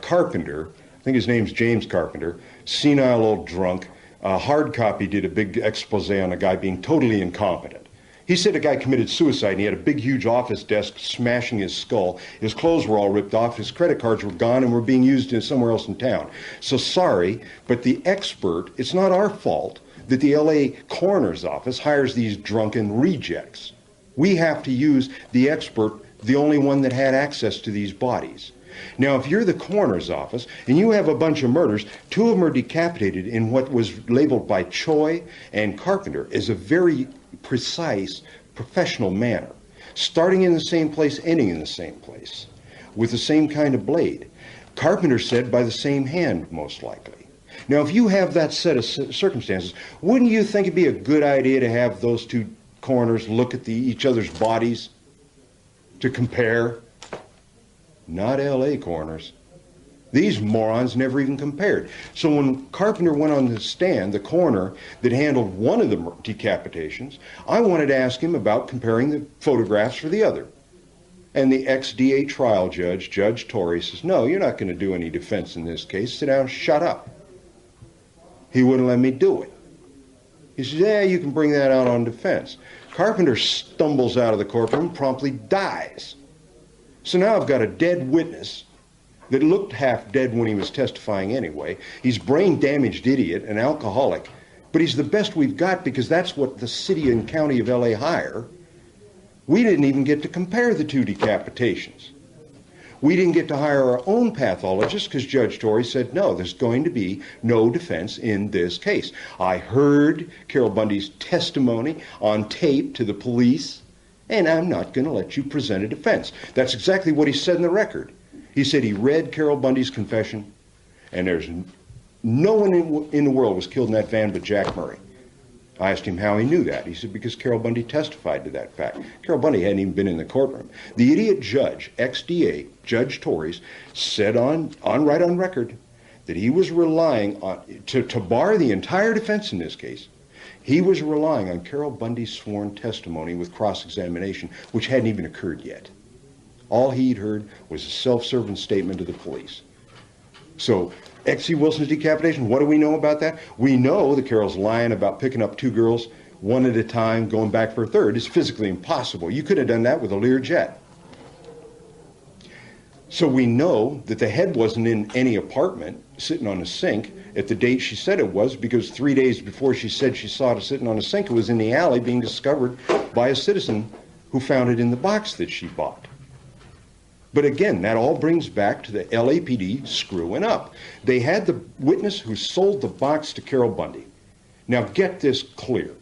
Carpenter, I think his name's James Carpenter, senile old drunk, hard copy did a big expose on a guy being totally incompetent. He said a guy committed suicide and he had a big, huge office desk smashing his skull. His clothes were all ripped off, his credit cards were gone and were being used in somewhere else in town. So sorry, but the expert, it's not our fault that the LA coroner's office hires these drunken rejects. We have to use the expert, the only one that had access to these bodies. Now, if you're the coroner's office and you have a bunch of murders, 2 of them are decapitated in what was labeled by Choi and Carpenter as a very precise, professional manner, starting in the same place, ending in the same place, with the same kind of blade. Carpenter said by the same hand, most likely. Now, if you have that set of circumstances, wouldn't you think it'd be a good idea to have those 2 coroners look at each other's bodies to compare? Not LA coroners. These morons never even compared. So when Carpenter went on the stand, the coroner that handled one of the decapitations, I wanted to ask him about comparing the photographs for the other. And the ex-DA trial judge, Judge Torrey, says, no, you're not going to do any defense in this case. Sit down, shut up. He wouldn't let me do it. He says, yeah, you can bring that out on defense. Carpenter stumbles out of the courtroom, promptly dies. So now I've got a dead witness that looked half dead when he was testifying anyway. He's brain-damaged idiot, an alcoholic, but he's the best we've got because that's what the city and county of LA hire. We didn't even get to compare the 2 decapitations. We didn't get to hire our own pathologist because Judge Torrey said, no, there's going to be no defense in this case. I heard Carol Bundy's testimony on tape to the police, and I'm not going to let you present a defense. That's exactly what he said in the record. He said he read Carol Bundy's confession, and there's no one in the world was killed in that van but Jack Murray. I asked him how he knew that. He said, because Carol Bundy testified to that fact. Carol Bundy hadn't even been in the courtroom. The idiot judge, ex-DA, Judge Torrey, said on record that he was relying on, to bar the entire defense in this case, he was relying on Carol Bundy's sworn testimony with cross-examination, which hadn't even occurred yet. All he'd heard was a self-serving statement to the police. So, Exie Wilson's decapitation, what do we know about that? We know that Carol's lying about picking up 2 girls, one at a time, going back for a third. It's physically impossible. You could have done that with a Learjet. So we know that the head wasn't in any apartment sitting on a sink at the date she said it was, because 3 days before she said she saw it sitting on a sink, it was in the alley being discovered by a citizen who found it in the box that she bought. But again, that all brings back to the LAPD screwing up. They had the witness who sold the box to Carol Bundy. Now get this clear.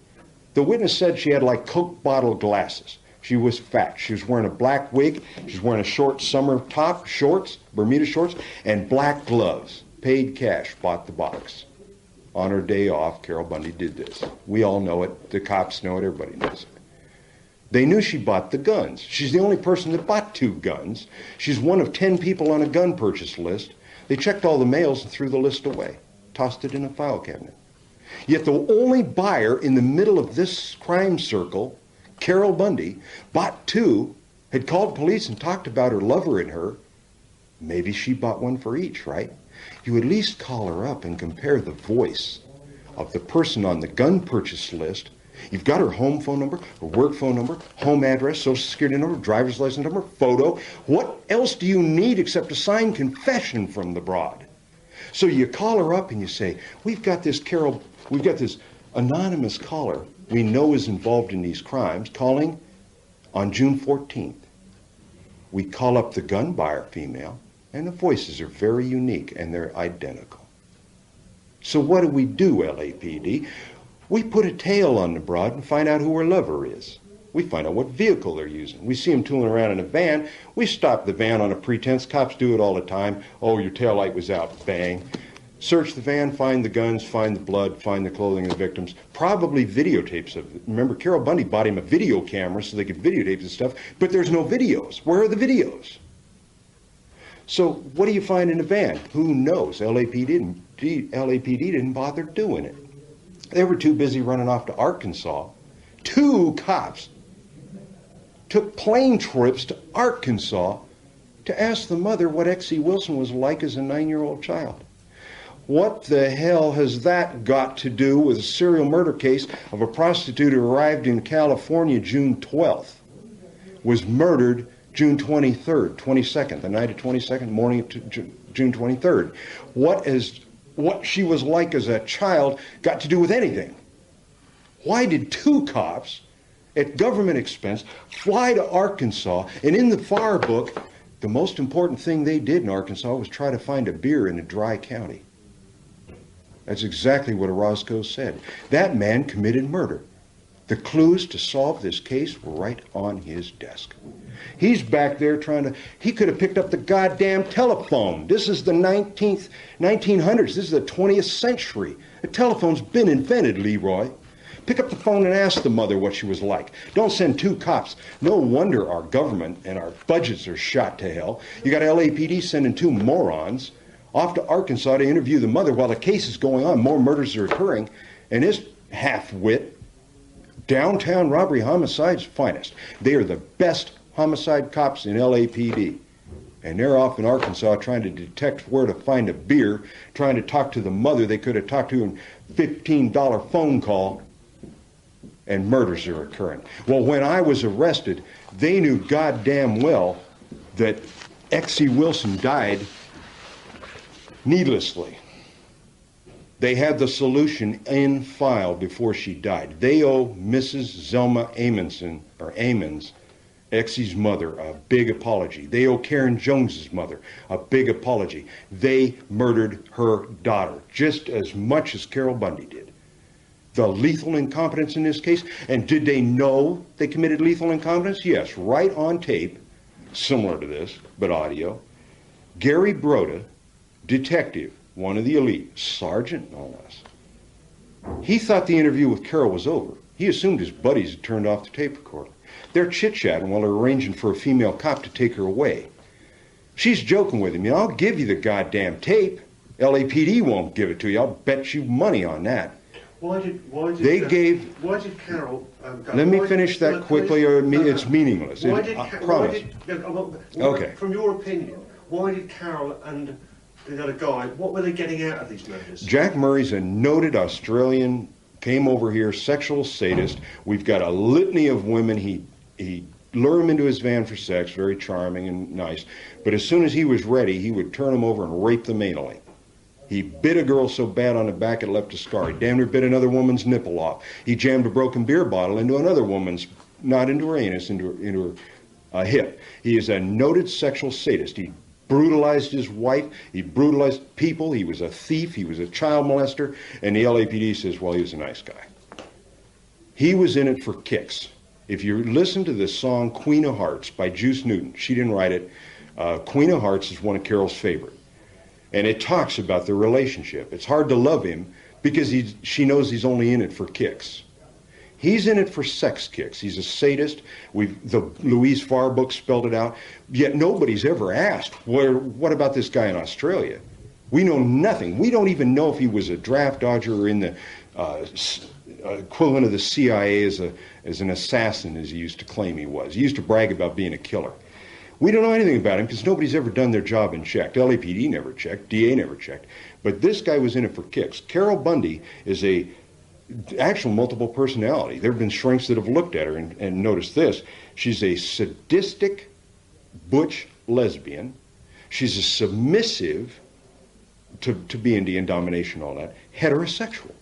The witness said she had like Coke bottle glasses. She was fat. She was wearing a black wig. She was wearing a short summer top, shorts, Bermuda shorts, and black gloves. Paid cash, bought the box. on her day off, Carol Bundy did this. We all know it. The cops know it. Everybody knows it. They knew she bought the guns. She's the only person that bought 2 guns. She's one of 10 people on a gun purchase list. They checked all the mails and threw the list away, tossed it in a file cabinet. Yet the only buyer in the middle of this crime circle, Carol Bundy, bought 2, had called police and talked about her lover and her. Maybe she bought one for each, right? You at least call her up and compare the voice of the person on the gun purchase list. You've got her home phone number, her work phone number, home address, social security number, driver's license number, photo. What else do you need except a signed confession from the broad? So you call her up and you say, we've got this anonymous caller we know is involved in these crimes calling on June 14th. We call up the gun buyer female, and the voices are very unique and they're identical. So what do we do, LAPD? We put a tail on the broad and find out who her lover is. We find out what vehicle they're using. We see them tooling around in a van. We stop the van on a pretense. Cops do it all the time. Oh, your taillight was out. Bang. Search the van, find the guns, find the blood, find the clothing of the victims. Probably videotapes of it. Remember, Carol Bundy bought him a video camera so they could videotape the stuff, but there's no videos. Where are the videos? So what do you find in the van? Who knows? LAPD didn't bother doing it. They were too busy running off to Arkansas. 2 cops took plane trips to Arkansas to ask the mother what Exie Wilson was like as a 9-year-old child. What the hell has that got to do with a serial murder case of a prostitute who arrived in California June 12th, was murdered June 23rd, 22nd, the night of 22nd, morning of June 23rd? What she was like as a child got to do with anything? Why did 2 cops at government expense fly to Arkansas, and in the fire book, the most important thing they did in Arkansas was try to find a beer in a dry county? That's exactly what Orozco said. That man committed murder. The clues to solve this case were right on his desk. He's back there he could have picked up the goddamn telephone. This is the 1900s. This is the 20th century. The telephone's been invented, Leroy. Pick up the phone and ask the mother what she was like. Don't send 2 cops. No wonder our government and our budgets are shot to hell. You got LAPD sending 2 morons off to Arkansas to interview the mother while the case is going on. More murders are occurring. And this half-wit, downtown robbery homicide's finest. They are the best homicide cops in LAPD. And they're off in Arkansas trying to detect where to find a beer, trying to talk to the mother they could have talked to in a $15 phone call, and murders are occurring. Well, when I was arrested, they knew goddamn well that Exie Wilson died needlessly. They had the solution in file before she died. They owe Mrs. Zelma Amundsen, or Amons, Exie's mother, a big apology. They owe Karen Jones's mother a big apology. They murdered her daughter just as much as Carol Bundy did. The lethal incompetence in this case, and did they know they committed lethal incompetence? Yes, right on tape, similar to this, but audio. Gary Broda, detective, one of the elite, sergeant no less. He thought the interview with Carol was over. He assumed his buddies had turned off the tape recorder. They're chit-chatting while they're arranging for a female cop to take her away. She's joking with him. I'll give you the goddamn tape. LAPD won't give it to you. I'll bet you money on that. Why did Carol... Let me finish that quickly, or it's meaningless. I promise. Okay. From your opinion, why did Carol and the other guy, what were they getting out of these murders? Jack Murray's a noted Australian, came over here, sexual sadist. We've got a litany of women. He lured them into his van for sex, very charming and nice. But as soon as he was ready, he would turn them over and rape them anally. He bit a girl so bad on the back it left a scar. He damn near bit another woman's nipple off. He jammed a broken beer bottle into another woman's, not into her anus, into her hip. He is a noted sexual sadist. He brutalized his wife. He brutalized people. He was a thief. He was a child molester. And the LAPD says, well, he was a nice guy. He was in it for kicks. If you listen to the song Queen of Hearts by Juice Newton, she didn't write it. Queen of Hearts is one of Carol's favorite. And it talks about their relationship. It's hard to love him because she knows he's only in it for kicks. He's in it for sex kicks. He's a sadist. The Louise Farr book spelled it out. Yet nobody's ever asked, what about this guy in Australia? We know nothing. We don't even know if he was a draft dodger or in the equivalent of the CIA as an assassin, as he used to claim he was. He used to brag about being a killer. We don't know anything about him because nobody's ever done their job and checked. LAPD never checked. DA never checked. But this guy was in it for kicks. Carol Bundy is a actual multiple personality. There have been shrinks that have looked at her and noticed this. She's a sadistic, butch lesbian. She's a submissive to be Indian domination, all that, heterosexual.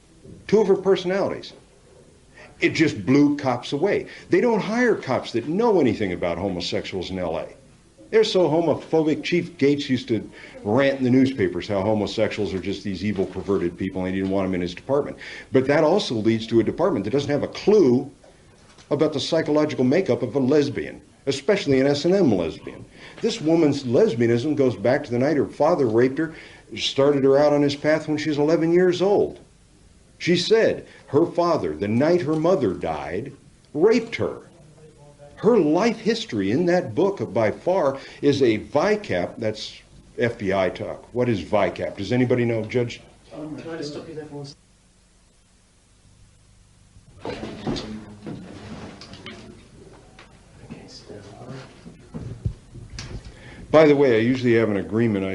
Two of her personalities. It just blew cops away. They don't hire cops that know anything about homosexuals in LA. They're so homophobic. Chief Gates used to rant in the newspapers how homosexuals are just these evil, perverted people, and he didn't want them in his department. But that also leads to a department that doesn't have a clue about the psychological makeup of a lesbian, especially an S&M lesbian. This woman's lesbianism goes back to the night her father raped her, started her out on his path when she was 11 years old. She said her father, the night her mother died, raped her. Her life history in that book, by far, is a VICAP. That's FBI talk. What is VICAP? Does anybody know, Judge? Can I just stop you there for 1 second? By the way, I usually have an agreement.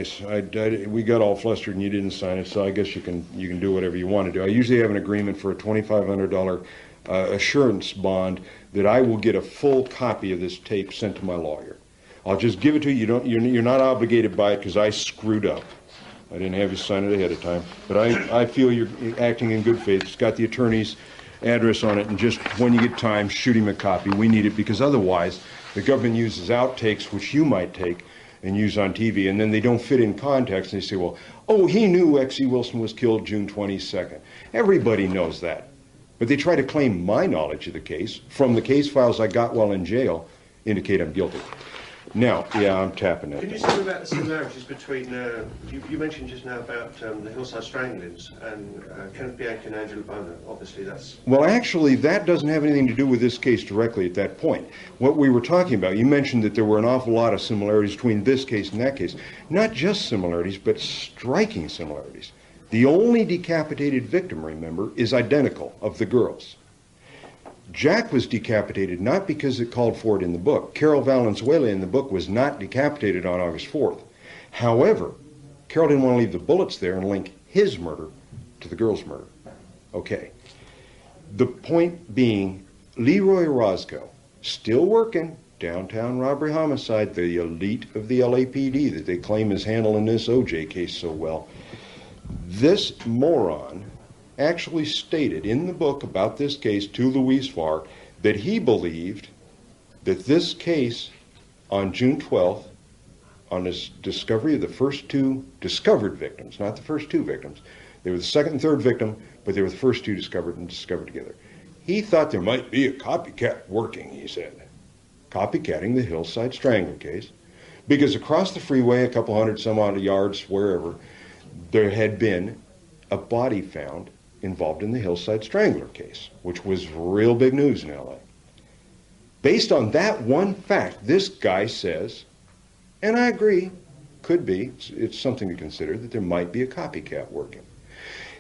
We got all flustered and you didn't sign it, so I guess you can do whatever you want to do. I usually have an agreement for a $2,500 assurance bond that I will get a full copy of this tape sent to my lawyer. I'll just give it to you. You're not obligated by it because I screwed up. I didn't have you sign it ahead of time, but I feel you're acting in good faith. It's got the attorney's address on it, and just when you get time, shoot him a copy. We need it because otherwise the government uses outtakes, which you might take and use on TV, and then they don't fit in context, and they say, well, oh, he knew X.E. Wilson was killed June 22nd. Everybody knows that. But they try to claim my knowledge of the case from the case files I got while in jail indicate I'm guilty. Now, yeah, I'm tapping it. Can you say about the similarities between, you mentioned just now about the Hillside Stranglings and Kenneth Bianchi and Angela Boner. Obviously that's... Well, actually, that doesn't have anything to do with this case directly at that point. What we were talking about, you mentioned that there were an awful lot of similarities between this case and that case. Not just similarities, but striking similarities. The only decapitated victim, remember, is identical of the girls. Jack was decapitated not because it called for it in the book. Carol Valenzuela in the book was not decapitated on August 4th. However, Carol didn't want to leave the bullets there and link his murder to the girl's murder. Okay. The point being, Leroy Orozco, still working, downtown robbery homicide, the elite of the LAPD that they claim is handling this OJ case so well. This moron actually stated in the book about this case to Louise Farr that he believed that this case on June 12th, on his discovery of the first two discovered victims, not the first two victims, they were the second and third victim, but they were the first two discovered together. He thought there might be a copycat working, he said. Copycatting the Hillside Strangler case, because across the freeway, a couple hundred some odd yards, wherever, there had been a body found involved in the Hillside Strangler case, which was real big news in LA. Based on that one fact, this guy says, and I agree, could be, it's something to consider, that there might be a copycat working.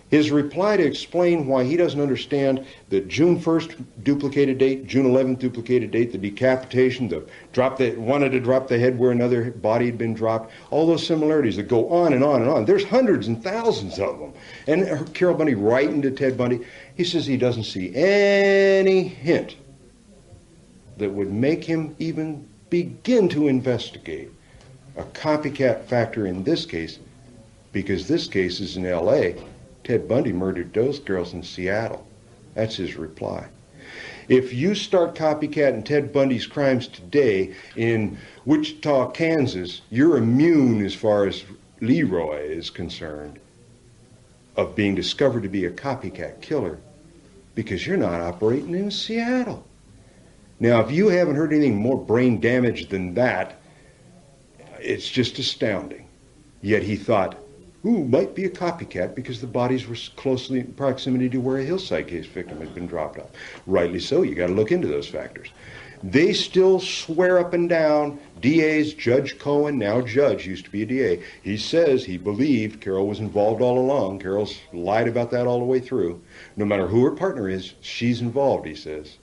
His reply to explain why he doesn't understand the June 1st duplicated date, June 11th duplicated date, the decapitation, wanted to drop the head where another body had been dropped, all those similarities that go on and on and on. There's hundreds and thousands of them. And Carol Bundy writing to Ted Bundy, he says he doesn't see any hint that would make him even begin to investigate a copycat factor in this case, because this case is in LA. Ted Bundy murdered those girls in Seattle. That's his reply. If you start copycatting Ted Bundy's crimes today in Wichita, Kansas, you're immune as far as Leroy is concerned of being discovered to be a copycat killer because you're not operating in Seattle. Now, if you haven't heard anything more brain damage than that, it's just astounding. Yet he thought who might be a copycat because the bodies were closely in proximity to where a Hillside case victim had been dropped off. Rightly so, you got to look into those factors. They still swear up and down, DAs, Judge Cohen, now judge, used to be a DA, he says he believed Carol was involved all along. Carol's lied about that all the way through. No matter who her partner is, she's involved, he says.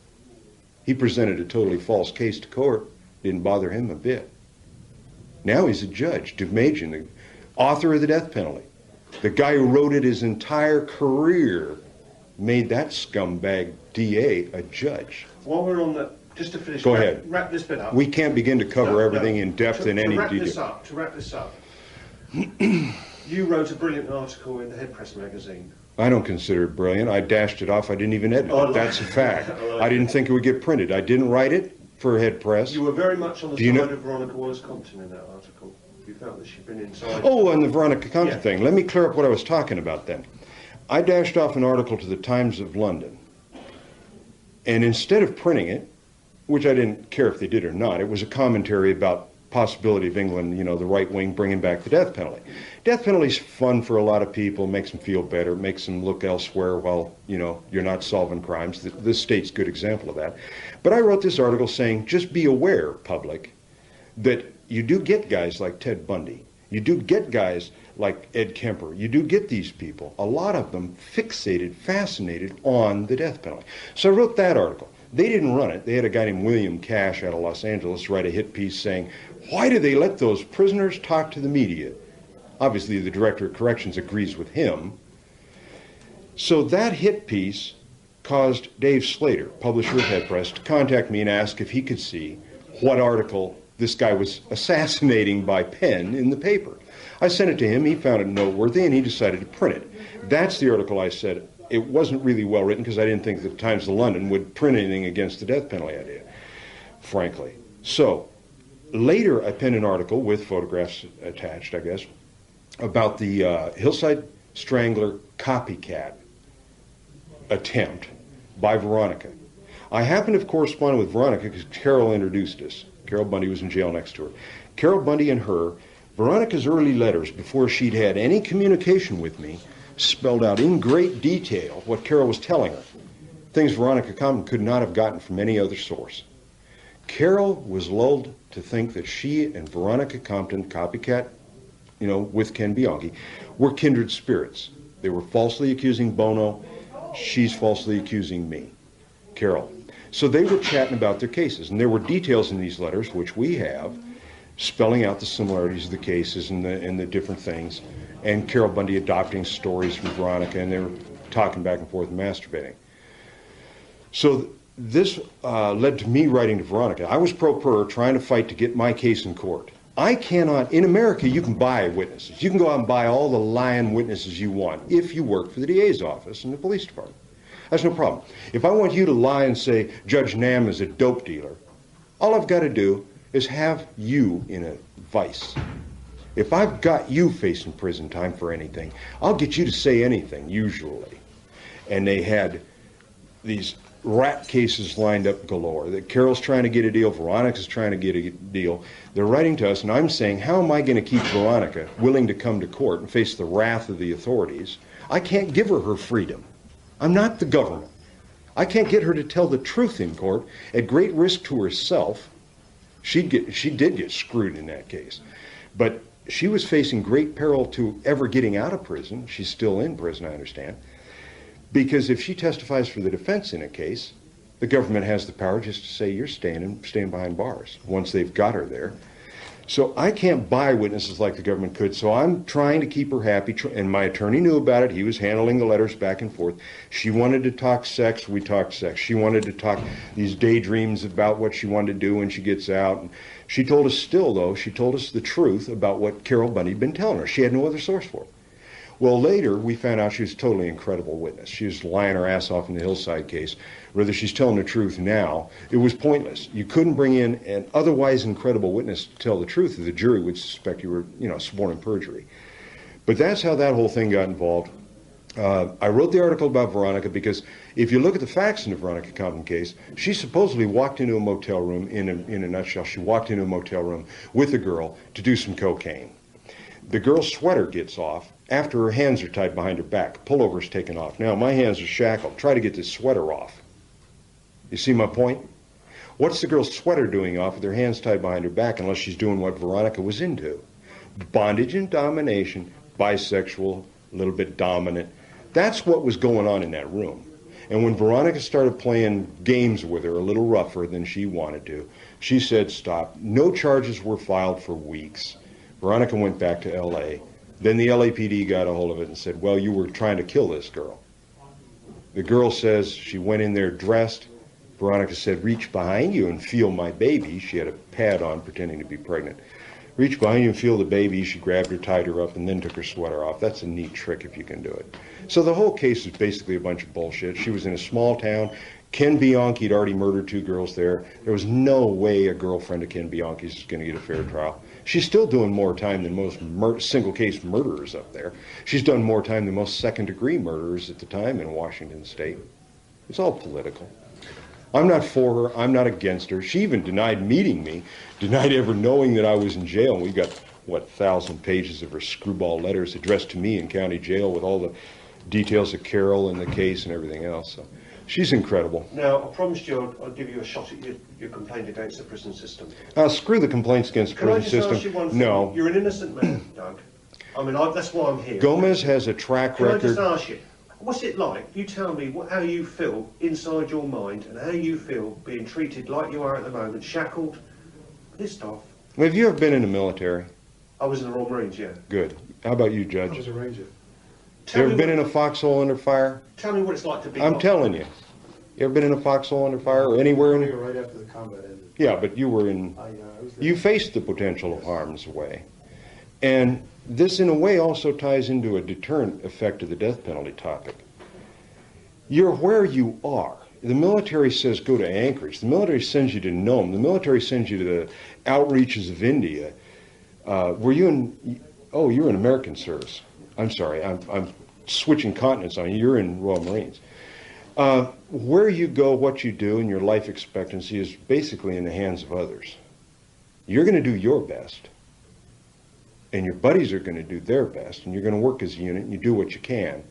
He presented a totally false case to court. Didn't bother him a bit. Now he's a judge, Duvmajian, the author of the death penalty. The guy who wrote it his entire career made that scumbag DA a judge. While we're on that, just to finish, Go ahead. Wrap this bit up. We can't begin to cover everything in depth in any detail. To wrap this up, you wrote a brilliant article in the Head Press magazine. I don't consider it brilliant. I dashed it off. I didn't even edit it. That's a fact. I didn't think it would get printed. I didn't write it for Head Press. You were very much on the side of Veronica Wallace-Compton in that article. You felt that she'd been inside. Oh, and the Veronica Compton thing. Let me clear up what I was talking about then. I dashed off an article to the Times of London, and instead of printing it, which I didn't care if they did or not, it was a commentary about possibility of England, you know, the right wing bringing back the death penalty. Death penalty's fun for a lot of people, makes them feel better, makes them look elsewhere while, you know, you're not solving crimes. This state's a good example of that. But I wrote this article saying, just be aware, public, that you do get guys like Ted Bundy. You do get guys like Ed Kemper. You do get these people, a lot of them fixated, fascinated on the death penalty. So I wrote that article. They didn't run it. They had a guy named William Cash out of Los Angeles write a hit piece saying, why do they let those prisoners talk to the media? Obviously, the director of corrections agrees with him. So that hit piece caused Dave Slater, publisher of Head Press, to contact me and ask if he could see what article this guy was assassinating by pen in the paper. I sent it to him. He found it noteworthy, and he decided to print it. That's the article I said. It wasn't really well written because I didn't think the Times of London would print anything against the death penalty idea, frankly. So later I penned an article with photographs attached, I guess, about the Hillside Strangler copycat attempt by Veronica. I happened to have corresponded with Veronica because Carol introduced us. Carol Bundy was in jail next to her. Carol Bundy and her, Veronica's early letters before she'd had any communication with me, spelled out in great detail what Carol was telling her, things Veronica Compton could not have gotten from any other source. Carol was lulled to think that she and Veronica Compton, copycat, you know, with Ken Bianchi, were kindred spirits. They were falsely accusing Bono. She's falsely accusing me, Carol. So they were chatting about their cases, and there were details in these letters, which we have, spelling out the similarities of the cases and the different things, and Carol Bundy adopting stories from Veronica, and they were talking back and forth and masturbating. So this led to me writing to Veronica. I was pro per, trying to fight to get my case in court. I cannot, in America, you can buy witnesses. You can go out and buy all the lying witnesses you want if you work for the DA's office and the police department. That's no problem. If I want you to lie and say Judge Nam is a dope dealer, all I've got to do is have you in a vice. If I've got you facing prison time for anything, I'll get you to say anything, usually. And they had these rat cases lined up galore. That Carol's trying to get a deal, Veronica's trying to get a deal. They're writing to us, and I'm saying, how am I going to keep Veronica willing to come to court and face the wrath of the authorities? I can't give her her freedom. I'm not the government. I can't get her to tell the truth in court at great risk to herself. She did get screwed in that case. But she was facing great peril to ever getting out of prison. She's still in prison, I understand. Because if she testifies for the defense in a case, the government has the power just to say you're staying behind bars once they've got her there. So I can't buy witnesses like the government could, so I'm trying to keep her happy, and my attorney knew about it. He was handling the letters back and forth. She wanted to talk sex, we talked sex. She wanted to talk these daydreams about what she wanted to do when she gets out. And she told us still, though, she told us the truth about what Carol Bundy had been telling her. She had no other source for it. Well, later, we found out she was a totally incredible witness. She was lying her ass off in the Hillside case. Whether she's telling the truth now, it was pointless. You couldn't bring in an otherwise incredible witness to tell the truth, or the jury would suspect you were, sworn in perjury. But that's how that whole thing got involved. I wrote the article about Veronica because if you look at the facts in the Veronica Compton case, she supposedly walked into a motel room, in a nutshell, she walked into a motel room with a girl to do some cocaine. The girl's sweater gets off. after her hands are tied behind her back, pullover's taken off. Now my hands are shackled. Try to get this sweater off. You see my point? What's the girl's sweater doing off with her hands tied behind her back unless she's doing what Veronica was into? Bondage and domination, bisexual, a little bit dominant. That's what was going on in that room. And when Veronica started playing games with her a little rougher than she wanted to, she said stop. No charges were filed for weeks. Veronica went back to L.A. Then the LAPD got a hold of it and said, well, you were trying to kill this girl. The girl says she went in there dressed. Veronica said, reach behind you and feel my baby. She had a pad on pretending to be pregnant. Reach behind you and feel the baby. She grabbed her, tied her up, and then took her sweater off. That's a neat trick if you can do it. So the whole case is basically a bunch of bullshit. She was in a small town. Ken Bianchi had already murdered 2 girls there. There was no way a girlfriend of Ken Bianchi's is going to get a fair trial. She's still doing more time than most single-case murderers up there. She's done more time than most second-degree murderers at the time in Washington State. It's all political. I'm not for her. I'm not against her. She even denied meeting me, denied ever knowing that I was in jail. And we got, what, 1,000 pages of her screwball letters addressed to me in county jail with all the details of Carol and the case and everything else. So she's incredible. Now, I promised you I'll give you a shot at your complaint against the prison system. Screw the complaints against the prison system. Can I just ask you one thing? No. You're an innocent man, Doug. I mean, that's why I'm here. Gomez has a track record. Can I just ask you, what's it like? You tell me how you feel inside your mind and how you feel being treated like you are at the moment, shackled, pissed off. Have you ever been in the military? I was in the Royal Marines, yeah. Good. How about you, Judge? I was a ranger. You ever been in a foxhole under fire? Tell me what it's like to be... I'm telling you. You ever been in a foxhole under fire or anywhere? Right after the combat ended. Yeah, but you were in... I was there. You faced the potential of harm's way. And this, in a way, also ties into a deterrent effect of the death penalty topic. You're where you are. The military says go to Anchorage. The military sends you to Nome. The military sends you to the outreaches of India. Were you in... Oh, you're in American service. I'm sorry. I'm switching continents on you. You're in Royal Marines. Where you go, what you do, and your life expectancy is basically in the hands of others. You're going to do your best. And your buddies are going to do their best. And you're going to work as a unit and you do what you can.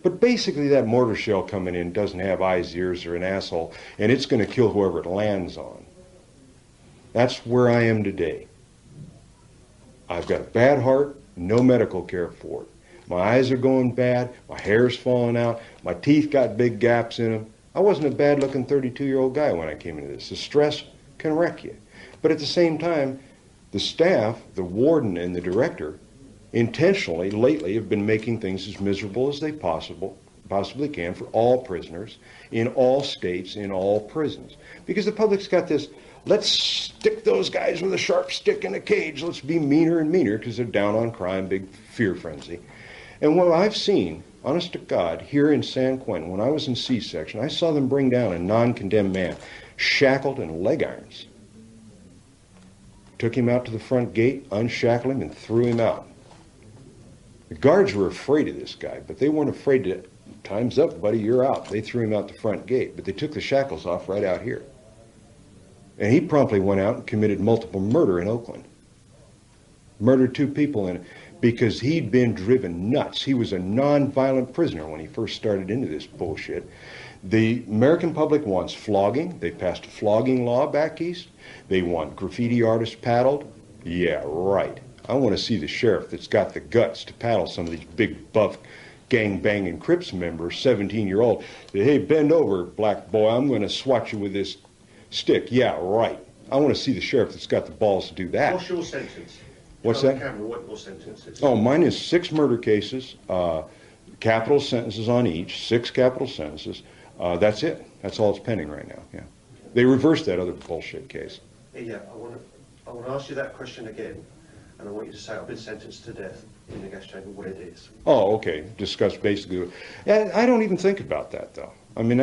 But basically that mortar shell coming in doesn't have eyes, ears, or an asshole. And it's going to kill whoever it lands on. That's where I am today. I've got a bad heart, no medical care for it. My eyes are going bad, my hair's falling out, my teeth got big gaps in them. I wasn't a bad-looking 32-year-old guy when I came into this. The stress can wreck you. But at the same time, the staff, the warden, and the director intentionally, lately, have been making things as miserable as they possibly can for all prisoners, in all states, in all prisons. Because the public's got this, let's stick those guys with a sharp stick in a cage, let's be meaner and meaner because they're down on crime, big fear frenzy. And what I've seen, honest to God, here in San Quentin, when I was in C-section, I saw them bring down a non-condemned man, shackled in leg irons. Took him out to the front gate, unshackled him, and threw him out. The guards were afraid of this guy, but they weren't afraid to, time's up, buddy, you're out. They threw him out the front gate, but they took the shackles off right out here. And he promptly went out and committed multiple murder in Oakland. Murdered 2 people in it. Because he'd been driven nuts. He was a non-violent prisoner when he first started into this bullshit. The American public wants flogging. They passed a flogging law back east. They want graffiti artists paddled. Yeah, right. I want to see the sheriff that's got the guts to paddle some of these big, buff, gang-banging Crips members, 17-year-old. Say, hey, bend over, black boy. I'm going to swat you with this stick. Yeah, right. I want to see the sheriff that's got the balls to do that. What's your sentence? What's Tell that? the camera what your sentence is. Oh, mine is 6 murder cases, capital sentences on each, 6 capital sentences. That's it. That's all it's pending right now. Yeah, they reversed that other bullshit case. Yeah, I want to ask you that question again, and I want you to say I've been sentenced to death in the gas chamber. What it is? Oh, okay. Discuss basically. I don't even think about that though. I mean,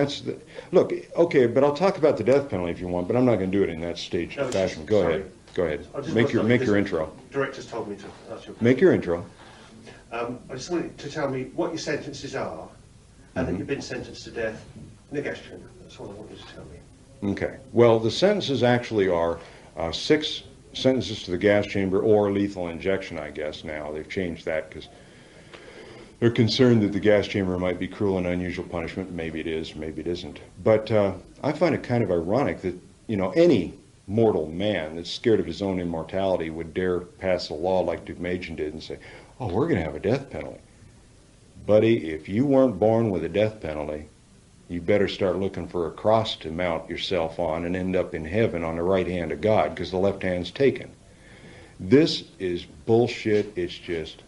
look. Okay, but I'll talk about the death penalty if you want, but I'm not going to do it in that stage of fashion. Go ahead. Go ahead. Make your intro. Directors told me to ask you. Make your intro. I just wanted to tell me what your sentences are, and that you've been sentenced to death in the gas chamber. That's what I want you to tell me. Okay. Well, the sentences actually are 6 sentences to the gas chamber or lethal injection, I guess now. They've changed that because They're concerned that the gas chamber might be cruel and unusual punishment. Maybe it is, maybe it isn't. But I find it kind of ironic that, any mortal man that's scared of his own immortality would dare pass a law like Dugmagian did and say, oh, we're going to have a death penalty. Buddy, if you weren't born with a death penalty, you better start looking for a cross to mount yourself on and end up in heaven on the right hand of God, because the left hand's taken. This is bullshit. It's just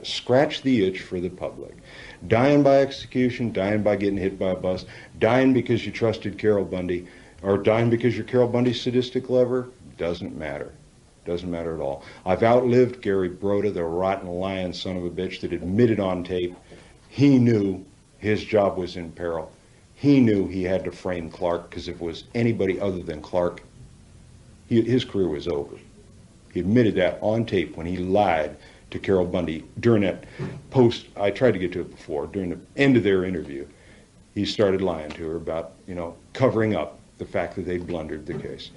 scratch the itch for the public. Dying by execution, dying by getting hit by a bus, dying because you trusted Carol Bundy, or dying because you're Carol Bundy's sadistic lover, doesn't matter. Doesn't matter at all. I've outlived Gary Broda, the rotten lying son of a bitch that admitted on tape he knew his job was in peril. He knew he had to frame Clark, because if it was anybody other than Clark, his career was over. He admitted that on tape when he lied to Carol Bundy during that post. I tried to get to it before. During the end of their interview, he started lying to her about, covering up the fact that they blundered the case.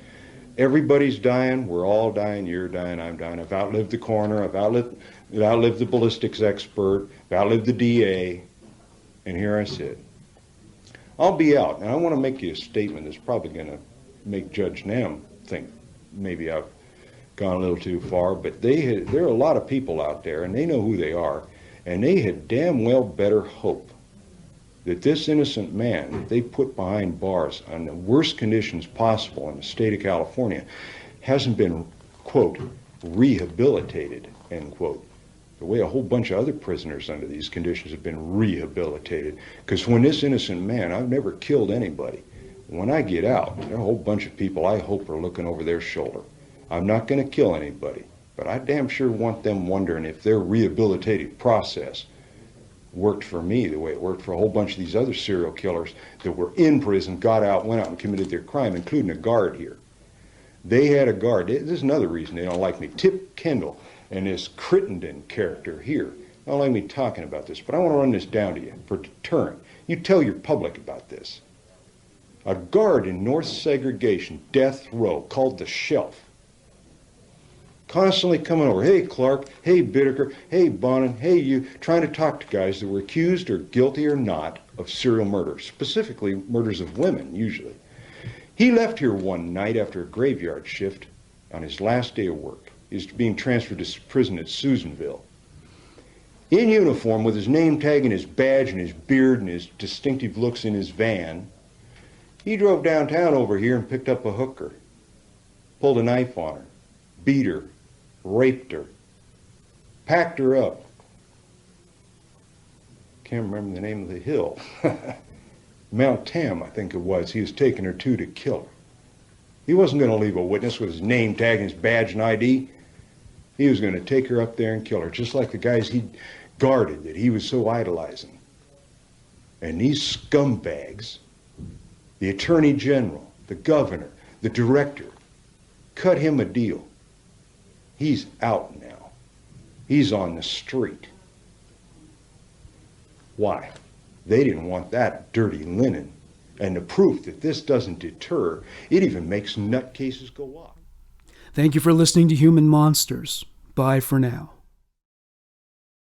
Everybody's dying. We're all dying. You're dying. I'm dying. I've outlived the coroner. I've outlived the ballistics expert. I've outlived the DA. And here I sit. I'll be out. And I want to make you a statement that's probably going to make Judge Nam think maybe I've gone a little too far, but there are a lot of people out there, and they know who they are, and they had damn well better hope that this innocent man that they put behind bars on the worst conditions possible in the state of California hasn't been, quote, rehabilitated, end quote, the way a whole bunch of other prisoners under these conditions have been rehabilitated. Because when this innocent man, I've never killed anybody, when I get out, there are a whole bunch of people I hope are looking over their shoulder. I'm not going to kill anybody, but I damn sure want them wondering if their rehabilitative process worked for me the way it worked for a whole bunch of these other serial killers that were in prison, got out, went out and committed their crime, including a guard here. They had a guard. This is another reason they don't like me. Tip Kendall and this Crittenden character here. They don't like me talking about this, but I want to run this down to you for deterrent. You tell your public about this. A guard in North Segregation Death Row called the Shelf, constantly coming over, hey Clark, hey Bittaker, hey Bonin, hey you, trying to talk to guys that were accused or guilty or not of serial murder, specifically murders of women usually. He left here one night after a graveyard shift on his last day of work. He's being transferred to prison at Susanville. In uniform with his name tag and his badge and his beard and his distinctive looks in his van, he drove downtown over here and picked up a hooker, pulled a knife on her, beat her, raped her, packed her up. Can't remember the name of the hill. Mount Tam, I think it was. He was taking her to kill her. He wasn't going to leave a witness with his name tag and his badge and ID. He was going to take her up there and kill her, just like the guys he guarded that he was so idolizing. And these scumbags, the Attorney General, the governor, the director, cut him a deal. He's out now. He's on the street. Why? They didn't want that dirty linen. And the proof that this doesn't deter, it even makes nutcases go off. Thank you for listening to Human Monsters. Bye for now.